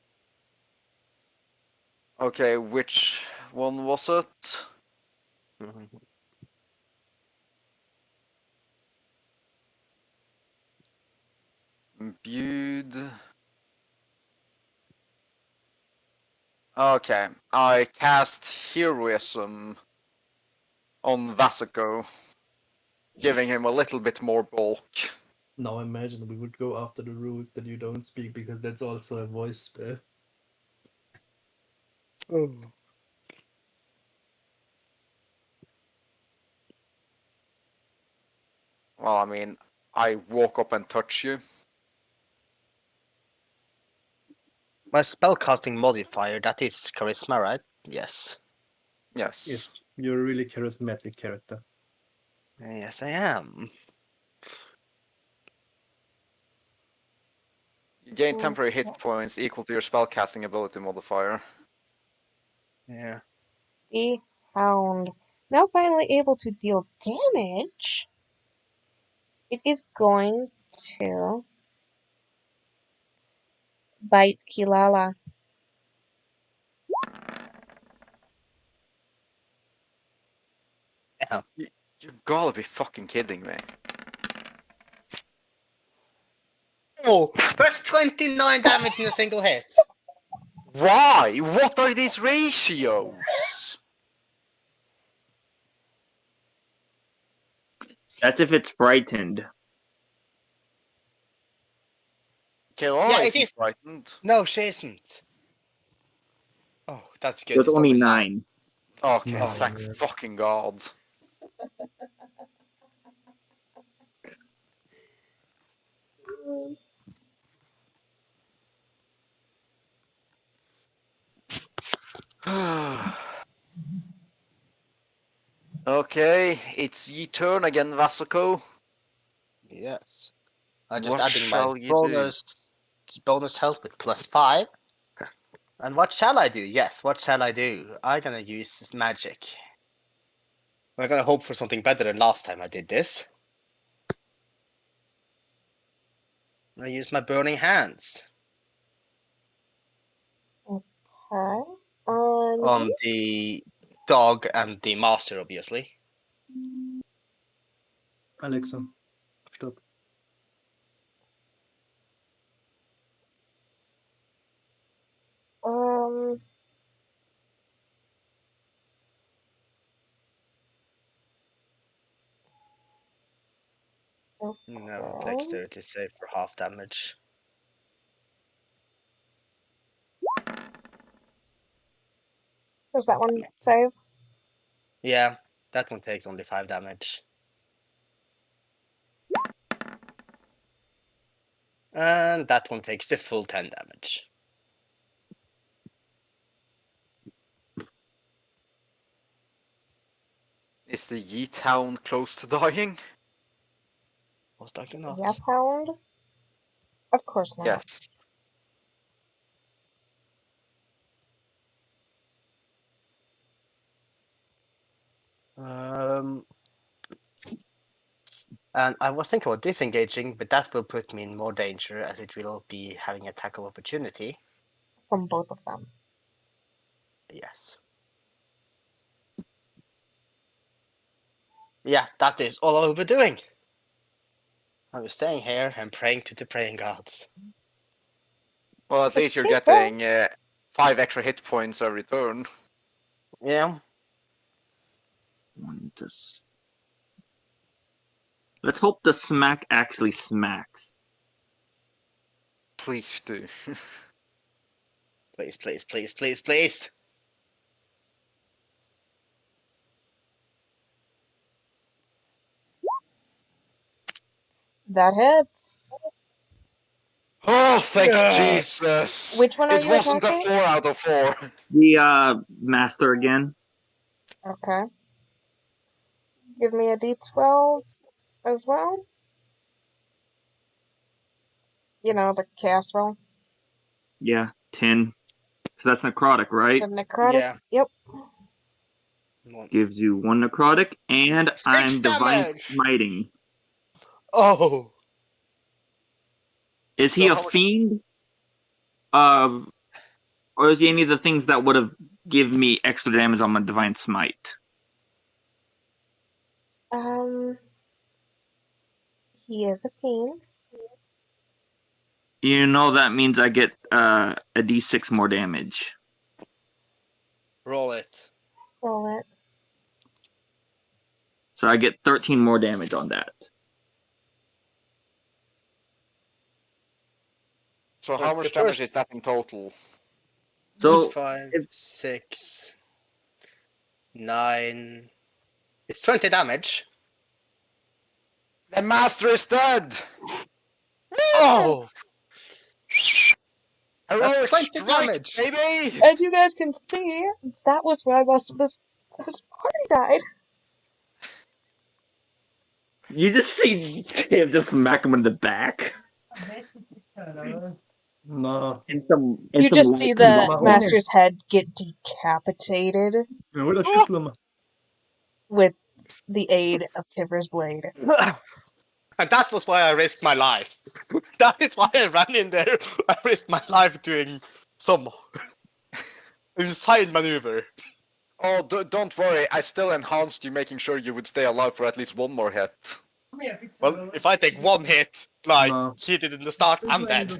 Okay, which one was it? Imbued. Okay, I cast Heroism on Vasako, giving him a little bit more bulk. Now imagine we would go after the rules that you don't speak because that's also a voice spell. Well, I mean, I walk up and touch you. My spellcasting modifier, that is charisma, right? Yes. Yes. Yes, you're a really charismatic character. Yes, I am. You gain temporary hit points equal to your spellcasting ability modifier. Yeah. The Hound. Now finally able to deal damage. It is going to bite Kilala. Yeah. You gotta be fucking kidding me. Oh! That's 29 damage in a single hit. Why? What are these ratios? That's if it's frightened. Kelana Yeah, it isn't is. frightened. No, she isn't. Oh, that's good. There's It's only 9. 9. Okay, Oh, thank yeah. fucking God. Okay, it's ye turn again, Vasako. Yes. I'm just What adding my shall you do? bonus health with +5. And what shall I do? Yes, what shall I do? I'm gonna use this magic. I'm gonna hope for something better than last time I did this. I use my burning hands Okay. on the dog and the master, obviously. Alexa, stop. Um. No, Okay. dexterity save for half damage. Does that one save? Yeah, that one takes only 5 damage. And that one takes the full 10 damage. Is the ye town close to dying? Most likely not. Yeah, pound? Of course not. Yes. And I was thinking about disengaging, but that will put me in more danger as it will be having attack of opportunity. From both of them. Yes. Yeah, that is all I will be doing. I'll be staying here and praying to the praying gods. Well, at least you're Keep getting 5 extra hit points every turn. Yeah. Let's hope the smack actually smacks. Please do. Please, please, please, please, please. That hits. Oh, thank Yes! Jesus! Which one are It you wasn't attacking? a 4 out of 4. The master again. Okay. Give me a d12 as well. You know, the cast roll. Yeah, 10. So that's necrotic, right? The necrotic. Yeah. Yep. Gives you 1 necrotic, and 6 I'm divine damage! smiting. Oh! Is he So a how much? fiend? Or is he any of the things that would have given me extra damage on my divine smite? He is a fiend. You know that means I get a d6 more damage. Roll it. Roll it. So I get 13 more damage on that. So But how the much damage first- is that in total? So 5, if 6, 9. It's 20 damage. The master is dead! Oh! Heroic That's 20 strike, damage! baby! As you guys can see, that was why most of this party died. you just see him just smack him in the back. No. And some You just see the Mahoney. master's head get decapitated Jag vill kyssla mig. with the aid of Tiver's blade. And that was why I risked my life. That is why I ran in there. I risked my life doing some inside maneuver. Oh, don't worry, I still enhanced you, making sure you would stay alive for at least one more hit. Well, if I take one hit, like No. he did in the start, I'm dead.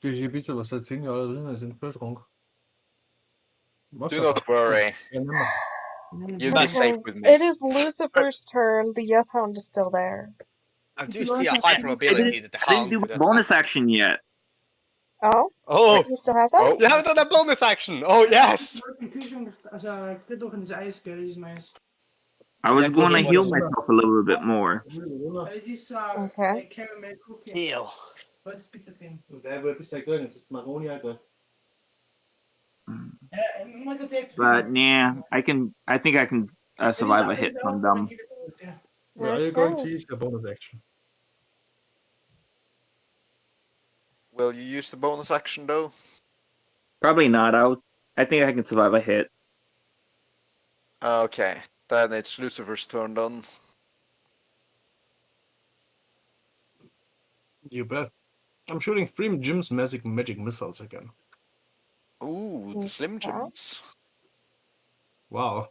GG bitte, was seit 10 Jahren drin ist in Bevölkerung. Do not worry. You'll be safe Okay, with me. it is Lucifer's turn. The Yeth Hound is still there. I do see a high probability that the I didn't hound do could a attack. bonus action yet. Oh, Oh, he still has that? Oh, you haven't done a bonus action! Oh, yes! I was Yeah, go going to ahead. heal myself a little bit more. Okay. Heal. But nah, I think I can survive a hit from them. Are you going Okay. to use your bonus action? will you use the bonus action though? Probably not. I think I can survive a hit. Okay, then it's Lucifer's turn then. You bet. I'm shooting 3 Jim's magic missiles again. Ooh, the Slim Okay. Jims. Wow.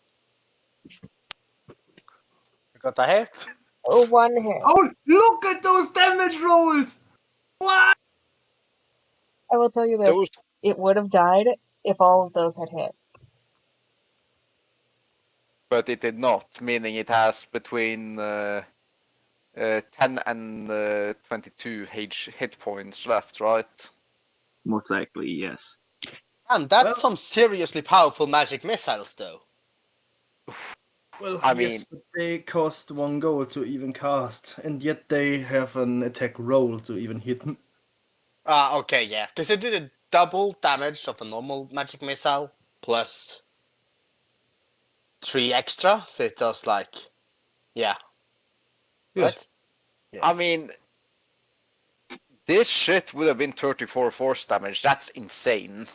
You got a hit? One hit. Oh, look at those damage rolls! What? I will tell you this. Those, It would have died if all of those had hit. but it did not, meaning it has between 10 and 22 hit points left, right? Most likely, yes. And that's Well- some seriously powerful magic missiles, though. Well, I yes, mean- but they cost 1 gold to even cast, and yet they have an attack roll to even hit. Ah, okay, yeah. Because it did a double damage of a normal magic missile plus 3 extra, so it does like, yeah. Yes. Right? Yes. I mean, this shit would have been 34 force damage. That's insane.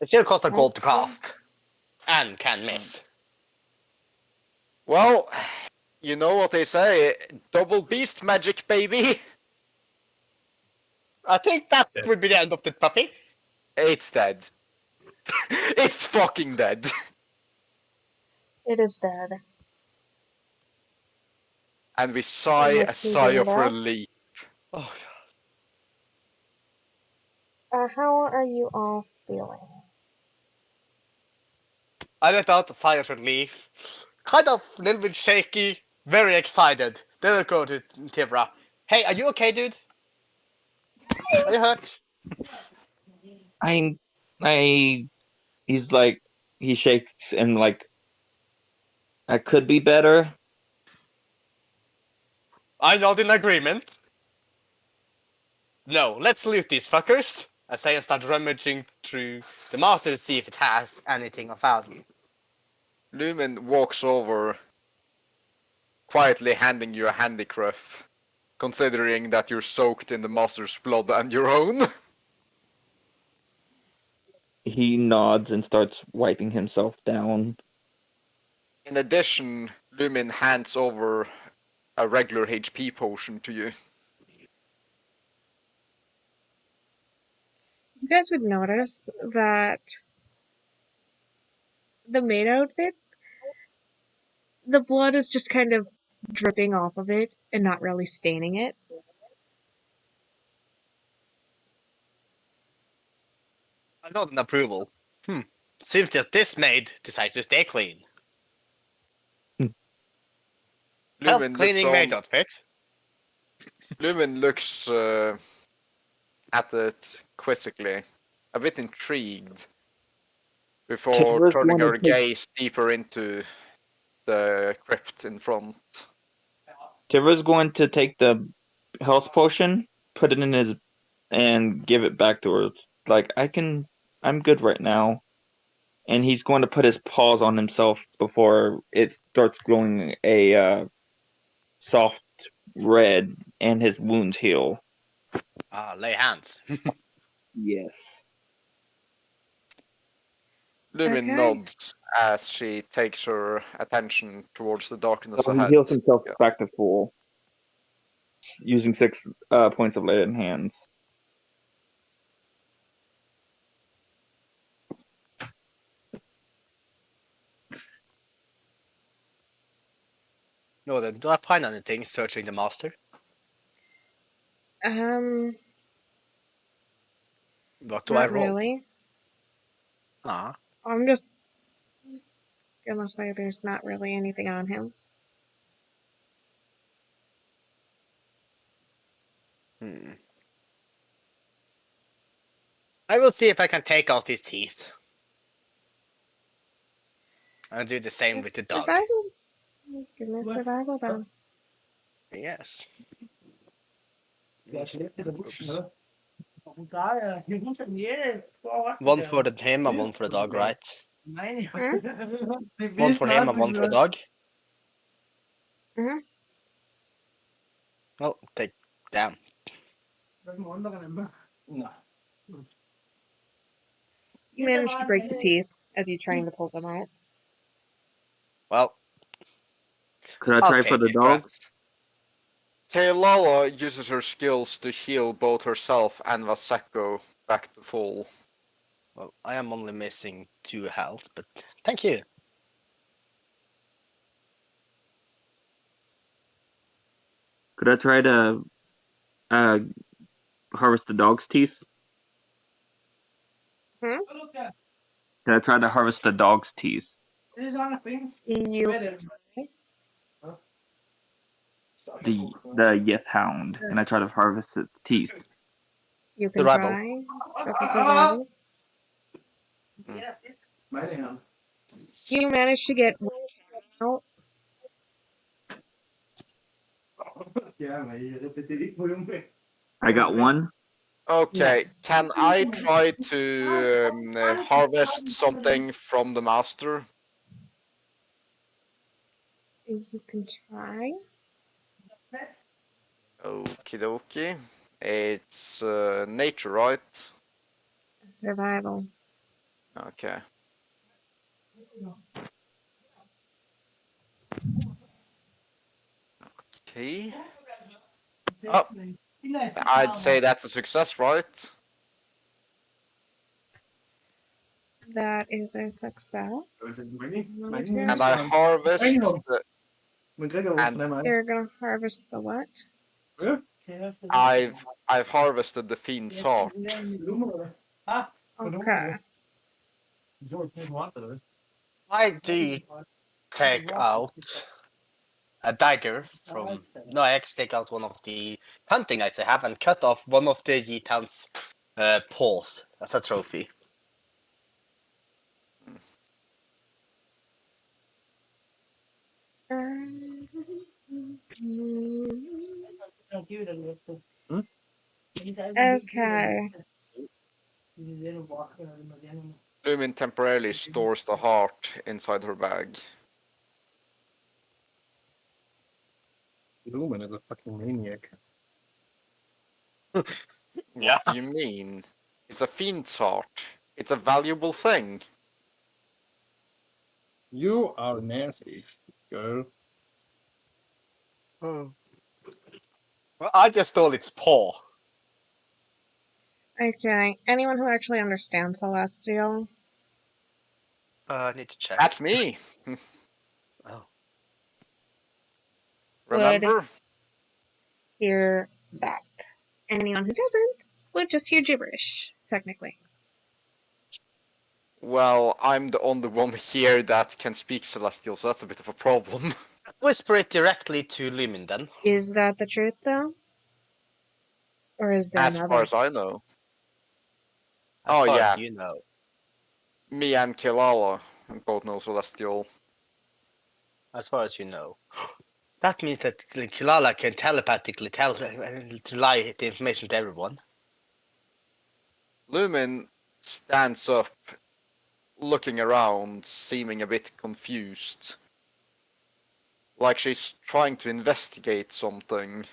it still costs a gold to Okay. cast and can miss. Well, you know what they say, double beast magic, baby. I think that Yeah. would be the end of the puppy. It's dead. It's fucking dead. It is dead. And we sigh a must sigh begin of that. relief. Oh, How are you all feeling? I let out a sigh of relief. Kind of a little bit shaky, very excited. Then I go to Tivra. Hey, are you okay, dude? Are you hurt? He's like, he shakes and like, I could be better. I nod in agreement. No, let's loot these fuckers. I say and start rummaging through the master to see if it has anything of value. Lumen walks over, quietly handing you a handicraft, considering that you're soaked in the master's blood and your own. He nods and starts wiping himself down. In addition, Lumin hands over a regular HP potion to you. You guys would notice that the maid outfit, the blood is just kind of dripping off of it and not really staining it. I nod in approval. Seems that this maid decides to stay clean. Help Lumin looks cleaning maid on. outfit. Lumin looks at it quizzically, a bit intrigued, before Tibra's turning going her to take gaze deeper into the crypt in front. Tibra's going to take the health potion, put it in his, and give it back to her. It's like, I'm good right now. And he's going to put his paws on himself before it starts glowing a soft red, and his wounds heal. Lay hands. Yes. Lumin Okay. nods as she takes her attention towards the darkness So he ahead. heals himself Yeah. back to full, using 6 points of laid hands. No, then do I find anything searching the master? What do I Not roll? really. Ah. I'm just gonna say there's not really anything on him. I will see if I can take out his teeth. I'll do the same with the dog. Survival. Give me a survival then. Yes. Oops. One for him and one for the dog, right? Hmm? One for him and one for the dog. Mhm. Oh, take damn. You managed to break the teeth as you're trying to pull them out. Well, Could I I'll try for take the it. dog? Keilala uses her skills to heal both herself and Vaseko back to full. Well, I am only missing 2 health, but thank you. Could I try to harvest the dog's teeth? Hmm? Could I try to harvest the dog's teeth? You The yes hound, and I try to harvest its teeth. You can Survival. try. That's a survival. You managed to get one out. I got one. Okay, Yes. can I try to harvest something from the master? You can try. Okie dokie. It's nature, right? Survival. Okay. Okay. Oh, I'd say that's a success, right? That is a success. And I harvest You're gonna harvest the what? I've harvested the fiend's heart. Okay. I do take out a dagger from. No, I actually take out one of the hunting knives I have and cut off one of the Yitan's paws as a trophy. Okay. Lumin temporarily stores the heart inside her bag. Lumen is a fucking maniac. What do you mean? It's a fiend's heart. It's a valuable thing. You are nasty, girl. Well, I just stole its paw. Okay. Anyone who actually understands Celestial? I need to check. That's me. Oh. Remember? Hear that. Anyone who doesn't would just hear gibberish, technically. Well, I'm the only one here that can speak Celestial, so that's a bit of a problem. Whisper it directly to Lumin then. Is that the truth, though? Or is there As far another? as I know. As Oh, far yeah. as you know. Me and Kilala both know Celestial. As far as you know. That means that Kilala can telepathically tell to lie the information to everyone. Lumin stands up, looking around, seeming a bit confused. Like she's trying to investigate something.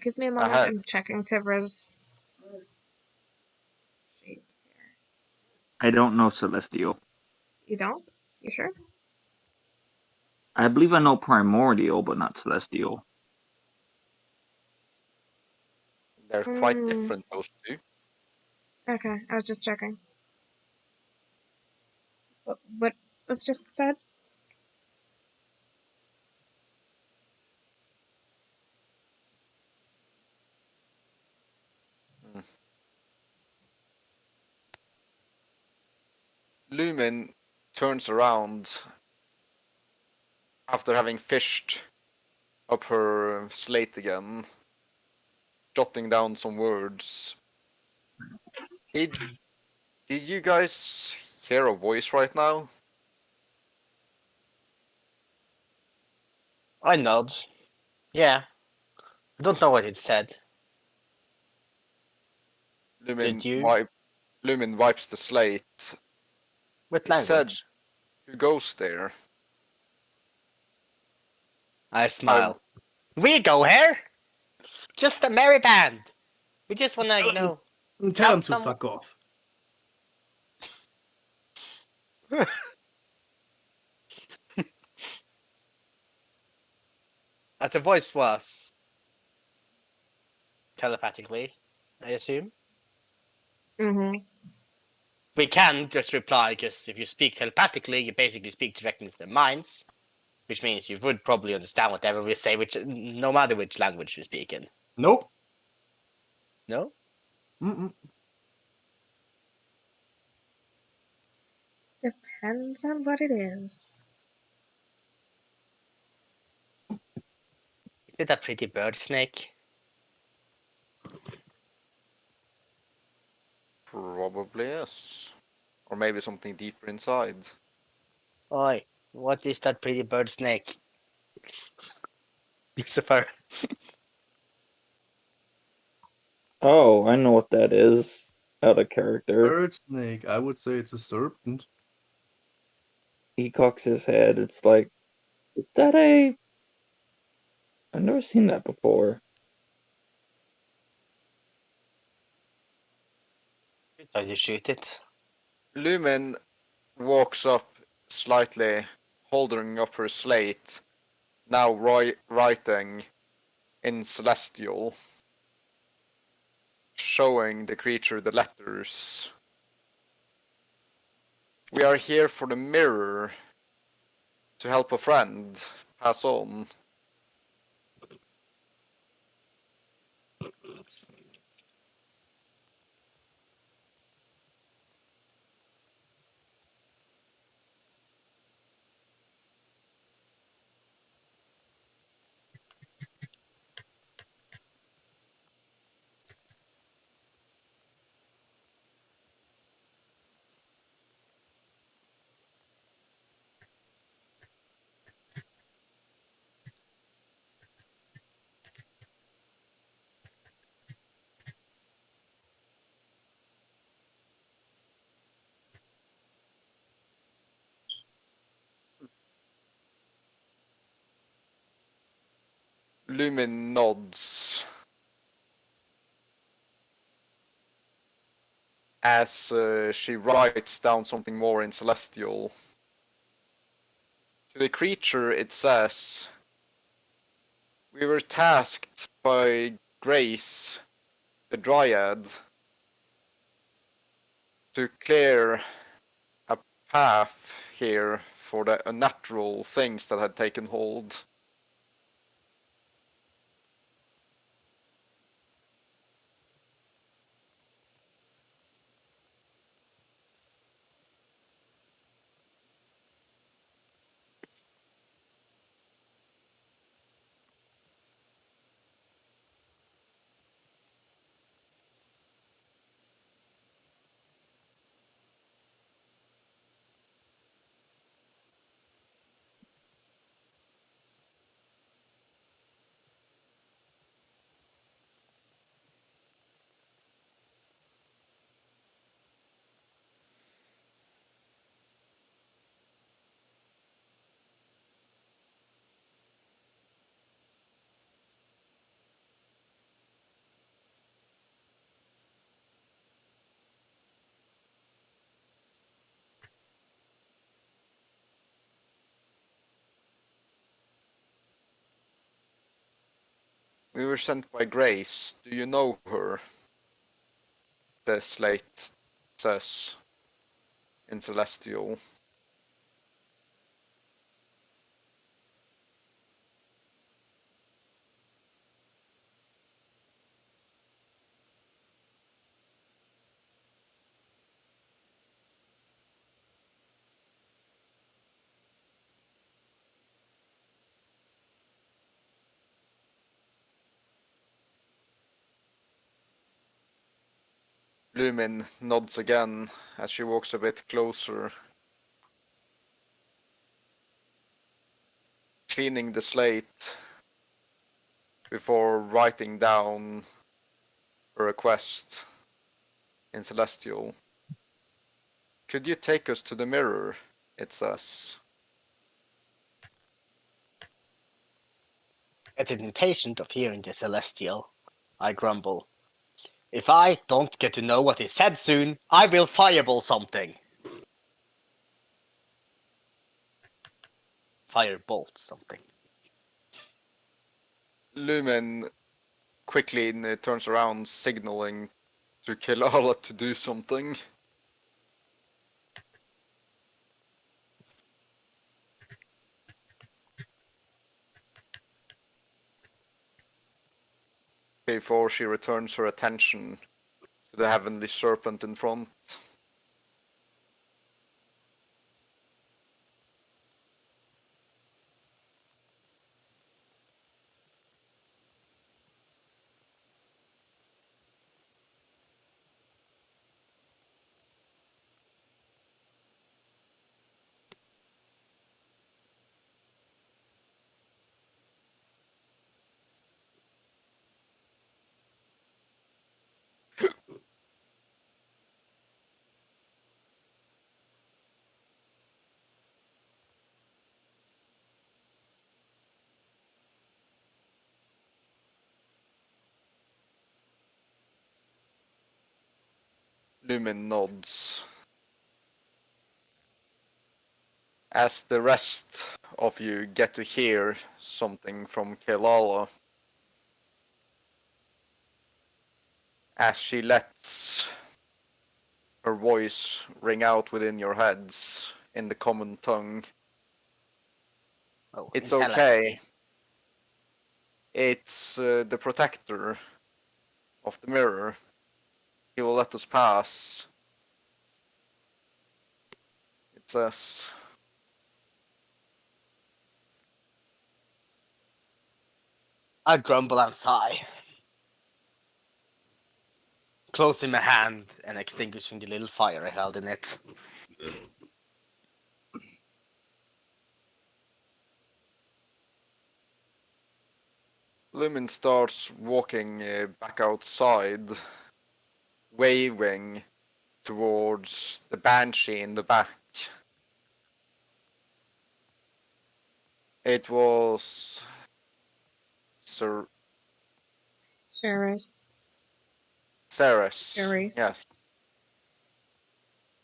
Give me a moment. Ahead. I'm checking Tibra's sheet here. I don't know Celestial. You don't? You sure? I believe I know Primordial, but not Celestial. They're quite different, those two. Okay, I was just checking. What was just said? Lumen turns around after having fished up her slate again, jotting down some words. Did you guys hear a voice right now? I nod. Yeah. I don't know what it said. Did you? Lumen wipes the slate. What It said, language? "Who goes there?" I smile. We go here? Just a merry band. We just wanna, Tell him help to some. fuck off. As the voice was telepathically, I assume. Mm-hmm. We can just reply because if you speak telepathically, you basically speak directly into their minds, which means you would probably understand whatever we say, which no matter which language we speak in. Nope. No? Mm-mm. Depends on what it is. Is it a pretty bird snake? Probably yes. Or maybe something deeper inside. Oi, what is that pretty bird snake? Lucifer. Oh, I know what that is. Out of character. Bird snake. I would say it's a serpent. He cocks his head. It's like, is that a? I've never seen that before. Try to shoot it. Lumen walks up slightly, holding up her slate, now writing in Celestial, showing the creature the letters. We are here for the mirror to help a friend pass on. Lumin nods as she writes down something more in Celestial. To the creature it says, "We were tasked by Grace, the Dryad, to clear a path here for the unnatural things that had taken hold. We were sent by Grace. Do you know her?" The slate says in Celestial. Lumin nods again as she walks a bit closer, cleaning the slate before writing down a request in Celestial. Could you take us to the mirror? It says. Getting impatient of hearing the Celestial, I grumble. If I don't get to know what is said soon, I will fireball something. Firebolt something. Lumin quickly turns around, signaling to Kilala to do something. Before she returns her attention to the heavenly serpent in front. Lumin nods. As the rest of you get to hear something from Kilala, as she lets her voice ring out within your heads in the common tongue. Well, It's in okay. It's the protector of the mirror. He will let us pass. It says. I grumble and sigh. Closing my hand and extinguishing the little fire I held in it. Lumin starts walking back outside, waving towards the banshee in the back. It was Sir Sheris. Ceres. Yes.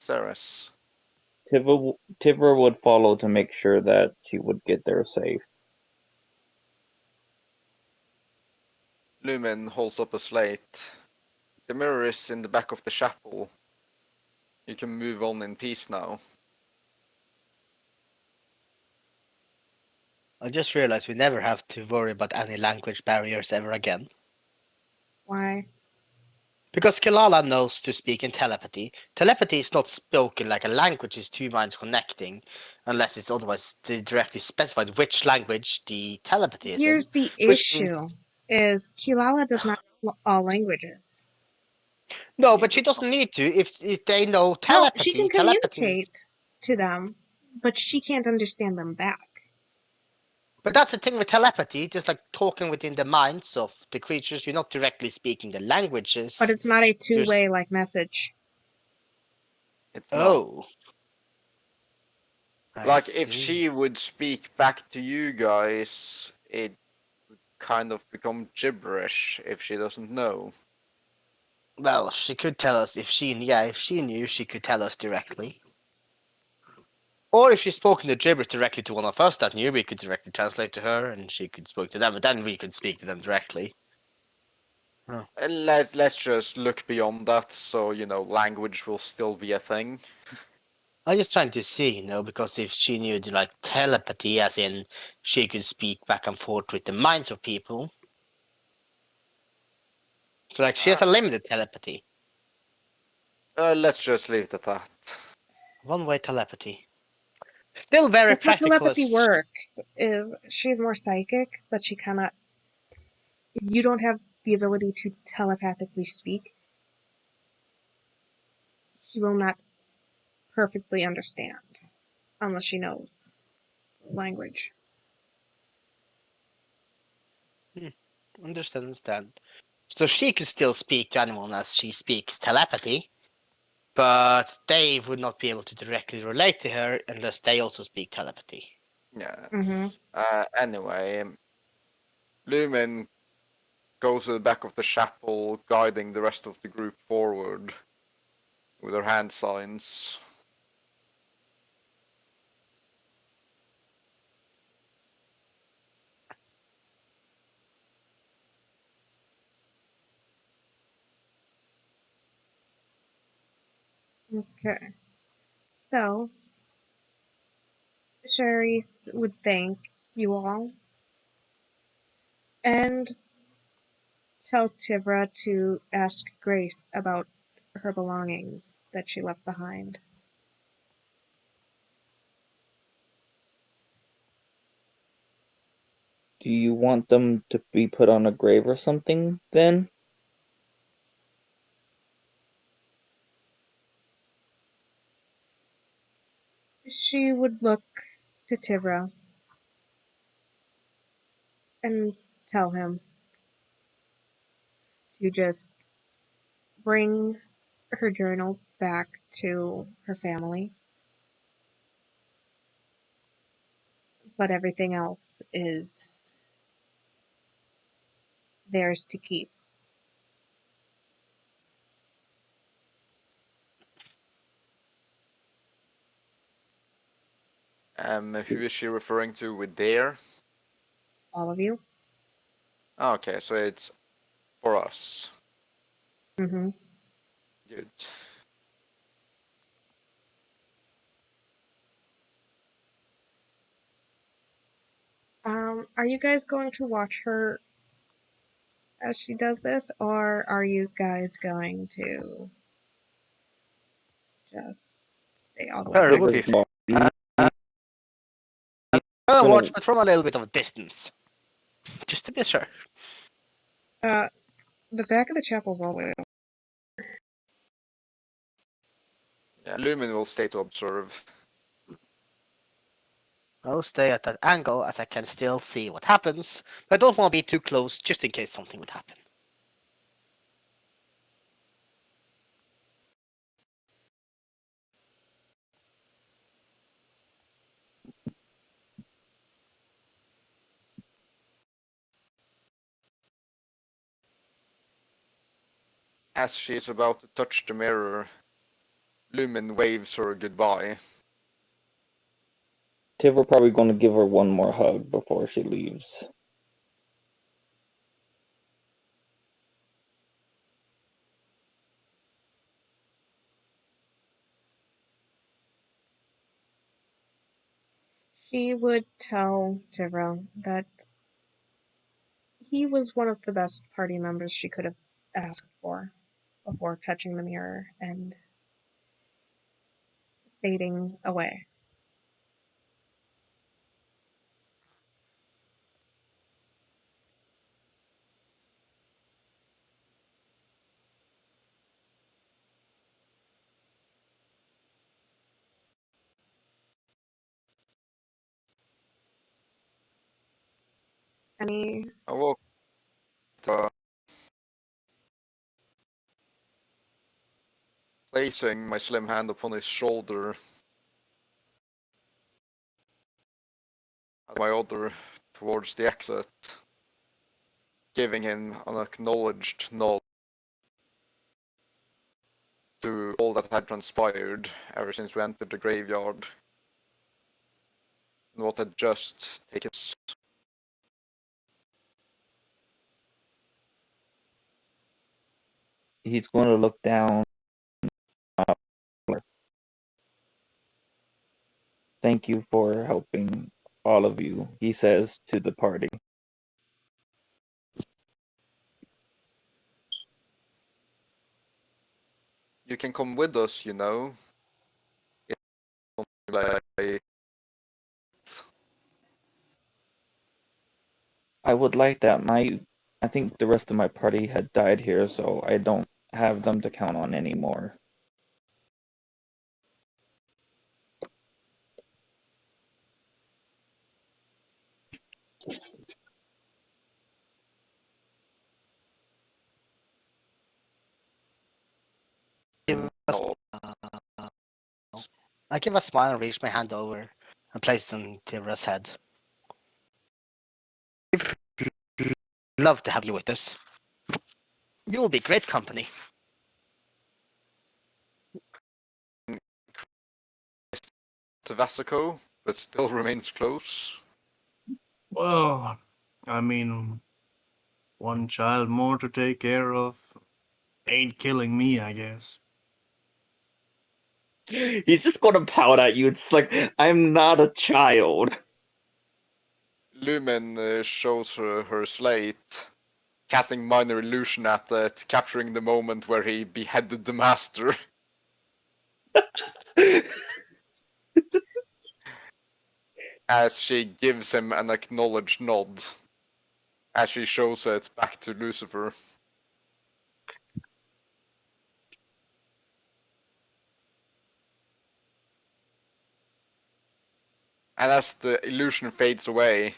Ceres. Tivra would follow to make sure that she would get there safe. Lumin holds up a slate. The mirror is in the back of the chapel. You can move on in peace now. I just realized we never have to worry about any language barriers ever again. Why? Because Kilala knows to speak in telepathy. Telepathy is not spoken like a language, is two minds connecting, unless it's otherwise directly specified which language the telepathy is in. Here's the Which means, issue: is Kilala does not know all languages. no, but she doesn't need to if they know No, she telepathy. can Telepathy. communicate to them, but she can't understand them back. But that's the thing with telepathy, just like talking within the minds of the creatures. You're not directly speaking the languages. But it's not a two-way like message. It's not. Oh. I Like, if see. she would speak back to you guys, it would kind of become gibberish if she doesn't know. Well, she could tell us if she knew, she could tell us directly. Or if she spoke in the gibberish directly to one of us that knew, we could directly translate to her, and she could speak to them, but then we could speak to them directly. Let's just look beyond that, so, language will still be a thing. I'm just trying to see, because if she knew like telepathy, as in she could speak back and forth with the minds of people. So like she has a limited telepathy. Let's just leave it at that. One-way telepathy. Still very That's how practical. telepathy works. Is she's more psychic, but she cannot. You don't have the ability to telepathically speak. she will not perfectly understand unless she knows language. Understand. So she could still speak to anyone as she speaks telepathy, but they would not be able to directly relate to her unless they also speak telepathy. Yeah. Mm-hmm. Anyway, Lumen goes to the back of the chapel, guiding the rest of the group forward with her hand signs. Okay. So, Charisse would thank you all and tell Tibra to ask Grace about her belongings that she left behind. Do you want them to be put on a grave or something then? She would look to Tibra and tell him to just bring her journal back to her family, but everything else is theirs to keep. Who is she referring to with there? All of you. Okay, so it's for us. Mm-hmm. Good. Are you guys going to watch her as she does this, or are you guys going to just stay all the way Sure, it back? would be fun. I'll watch, but from a little bit of a distance, just to be sure. The back of the chapel's all the way. Yeah, Lumen will stay to observe. I'll stay at that angle as I can still see what happens, but I don't want to be too close just in case something would happen. As she is about to touch the mirror, Lumen waves her goodbye. Tiv, probably going to give her one more hug before she leaves. She would tell Tyrell that he was one of the best party members she could have asked for before touching the mirror and fading away. Any I walked, placing my slim hand upon his shoulder, my other towards the exit, giving him an acknowledged nod to all that had transpired ever since we entered the graveyard and what had just taken place. He's going to look down. Thank you for helping all of you, he says to the party. You can come with us, you know. Like, I would like that. I think the rest of my party had died here, so I don't have them to count on anymore. I give a smile and reach my hand over and place it on Tira's head. We'd love to have you with us. You will be great company. To Vasico, but still remains close. Well, I mean, one child more to take care of ain't killing me, I guess. He's just gonna pout at you. It's like, I'm not a child. Lumen shows her slate, casting minor illusion at it, capturing the moment where he beheaded the master. As she gives him an acknowledged nod, as she shows it back to Lucifer. And as the illusion fades away,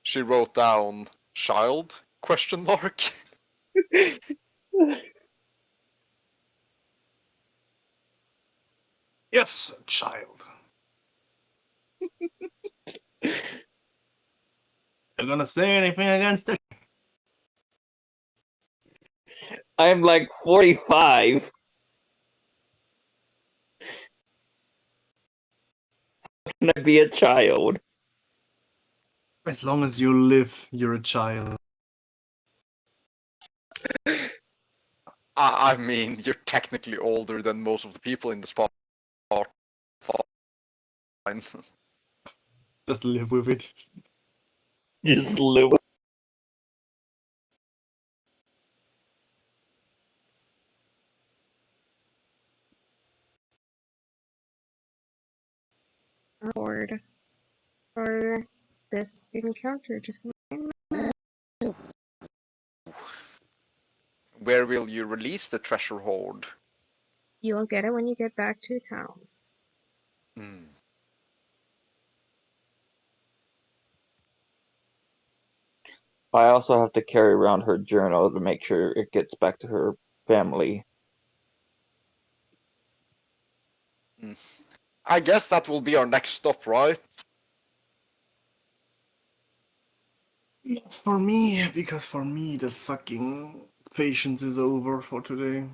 she wrote down, "Child?" Question mark. Yes, child. You're gonna say anything against it? I'm like 45. Can I be a child? As long as you live, you're a child. I mean, you're technically older than most of the people in the spot. Fine. Just live with it. Just live. Reward for this encounter. Just Where will you release the treasure hoard? you'll get it when you get back to town. Hmm. I also have to carry around her journal to make sure it gets back to her family. I guess that will be our next stop, right? Not for me, because for me the fucking patience is over for today.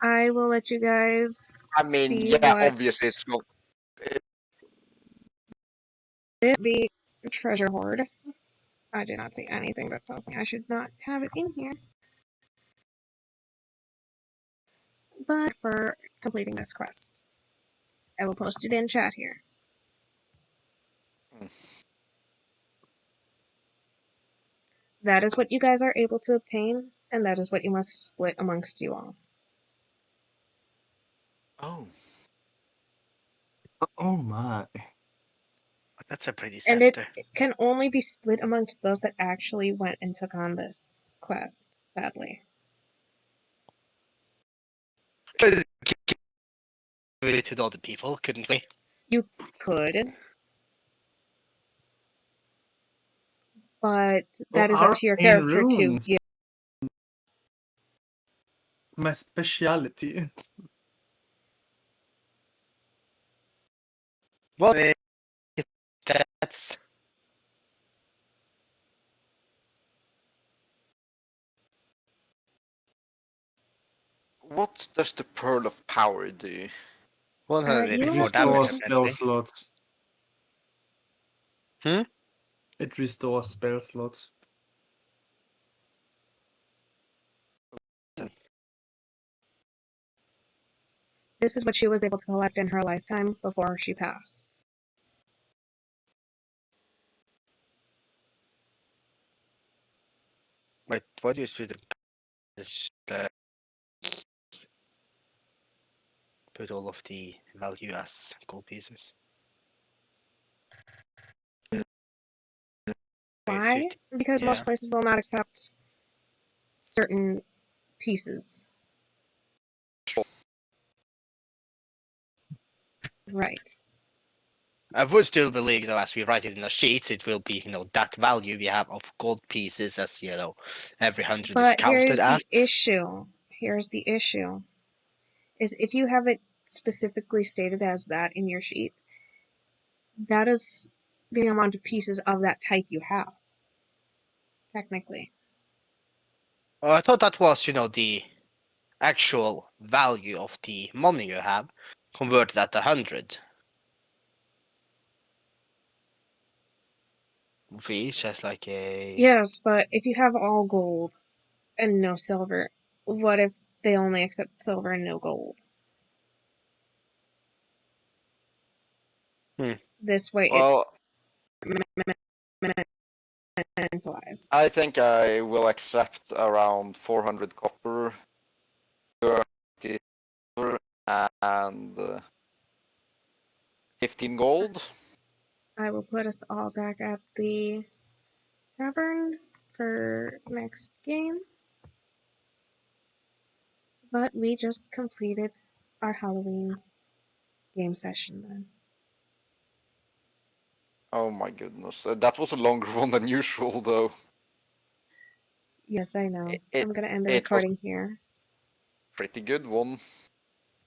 I will let you guys I mean, see yeah, what obviously it's not. the treasure hoard. I did not see anything that tells me I should not have it in here. But for completing this quest, I will post it in chat here. That is what you guys are able to obtain, and that is what you must split amongst you all. Oh. Oh my. That's a pretty And it scepter. can only be split amongst those that actually went and took on this quest, sadly. Could give it to the other people, couldn't we? You could, but that is up to your Arcane character to runes. give. My speciality. Well, if that's What does the Pearl of Power do? 184 have damage, Restores spell apparently. slots. Hmm? It restores spell slots. This is what she was able to collect in her lifetime before she passed. Wait, what do you split it? Put all of the value as gold pieces. Why? Because most Yeah. places will not accept certain pieces. Right. I would still believe, as we write it in the sheets, it will be, that value we have of gold pieces as, every 100 is But counted here's as. the issue. Here's the issue. Is if you have it specifically stated as that in your sheet, that is the amount of pieces of that type you have. Technically. Oh, I thought that was, the actual value of the money you have converted at 100. Which has like a... Yes, but if you have all gold and no silver, what if they only accept silver and no gold? This way Well, it's mentalized. I think I will accept around 400 copper, 30 silver, and 15 gold. I will put us all back at the tavern for next game. But we just completed our Halloween game session then. Oh my goodness, that was a longer one than usual, though. Yes, I know. It I'm gonna end the it was recording here. pretty good one.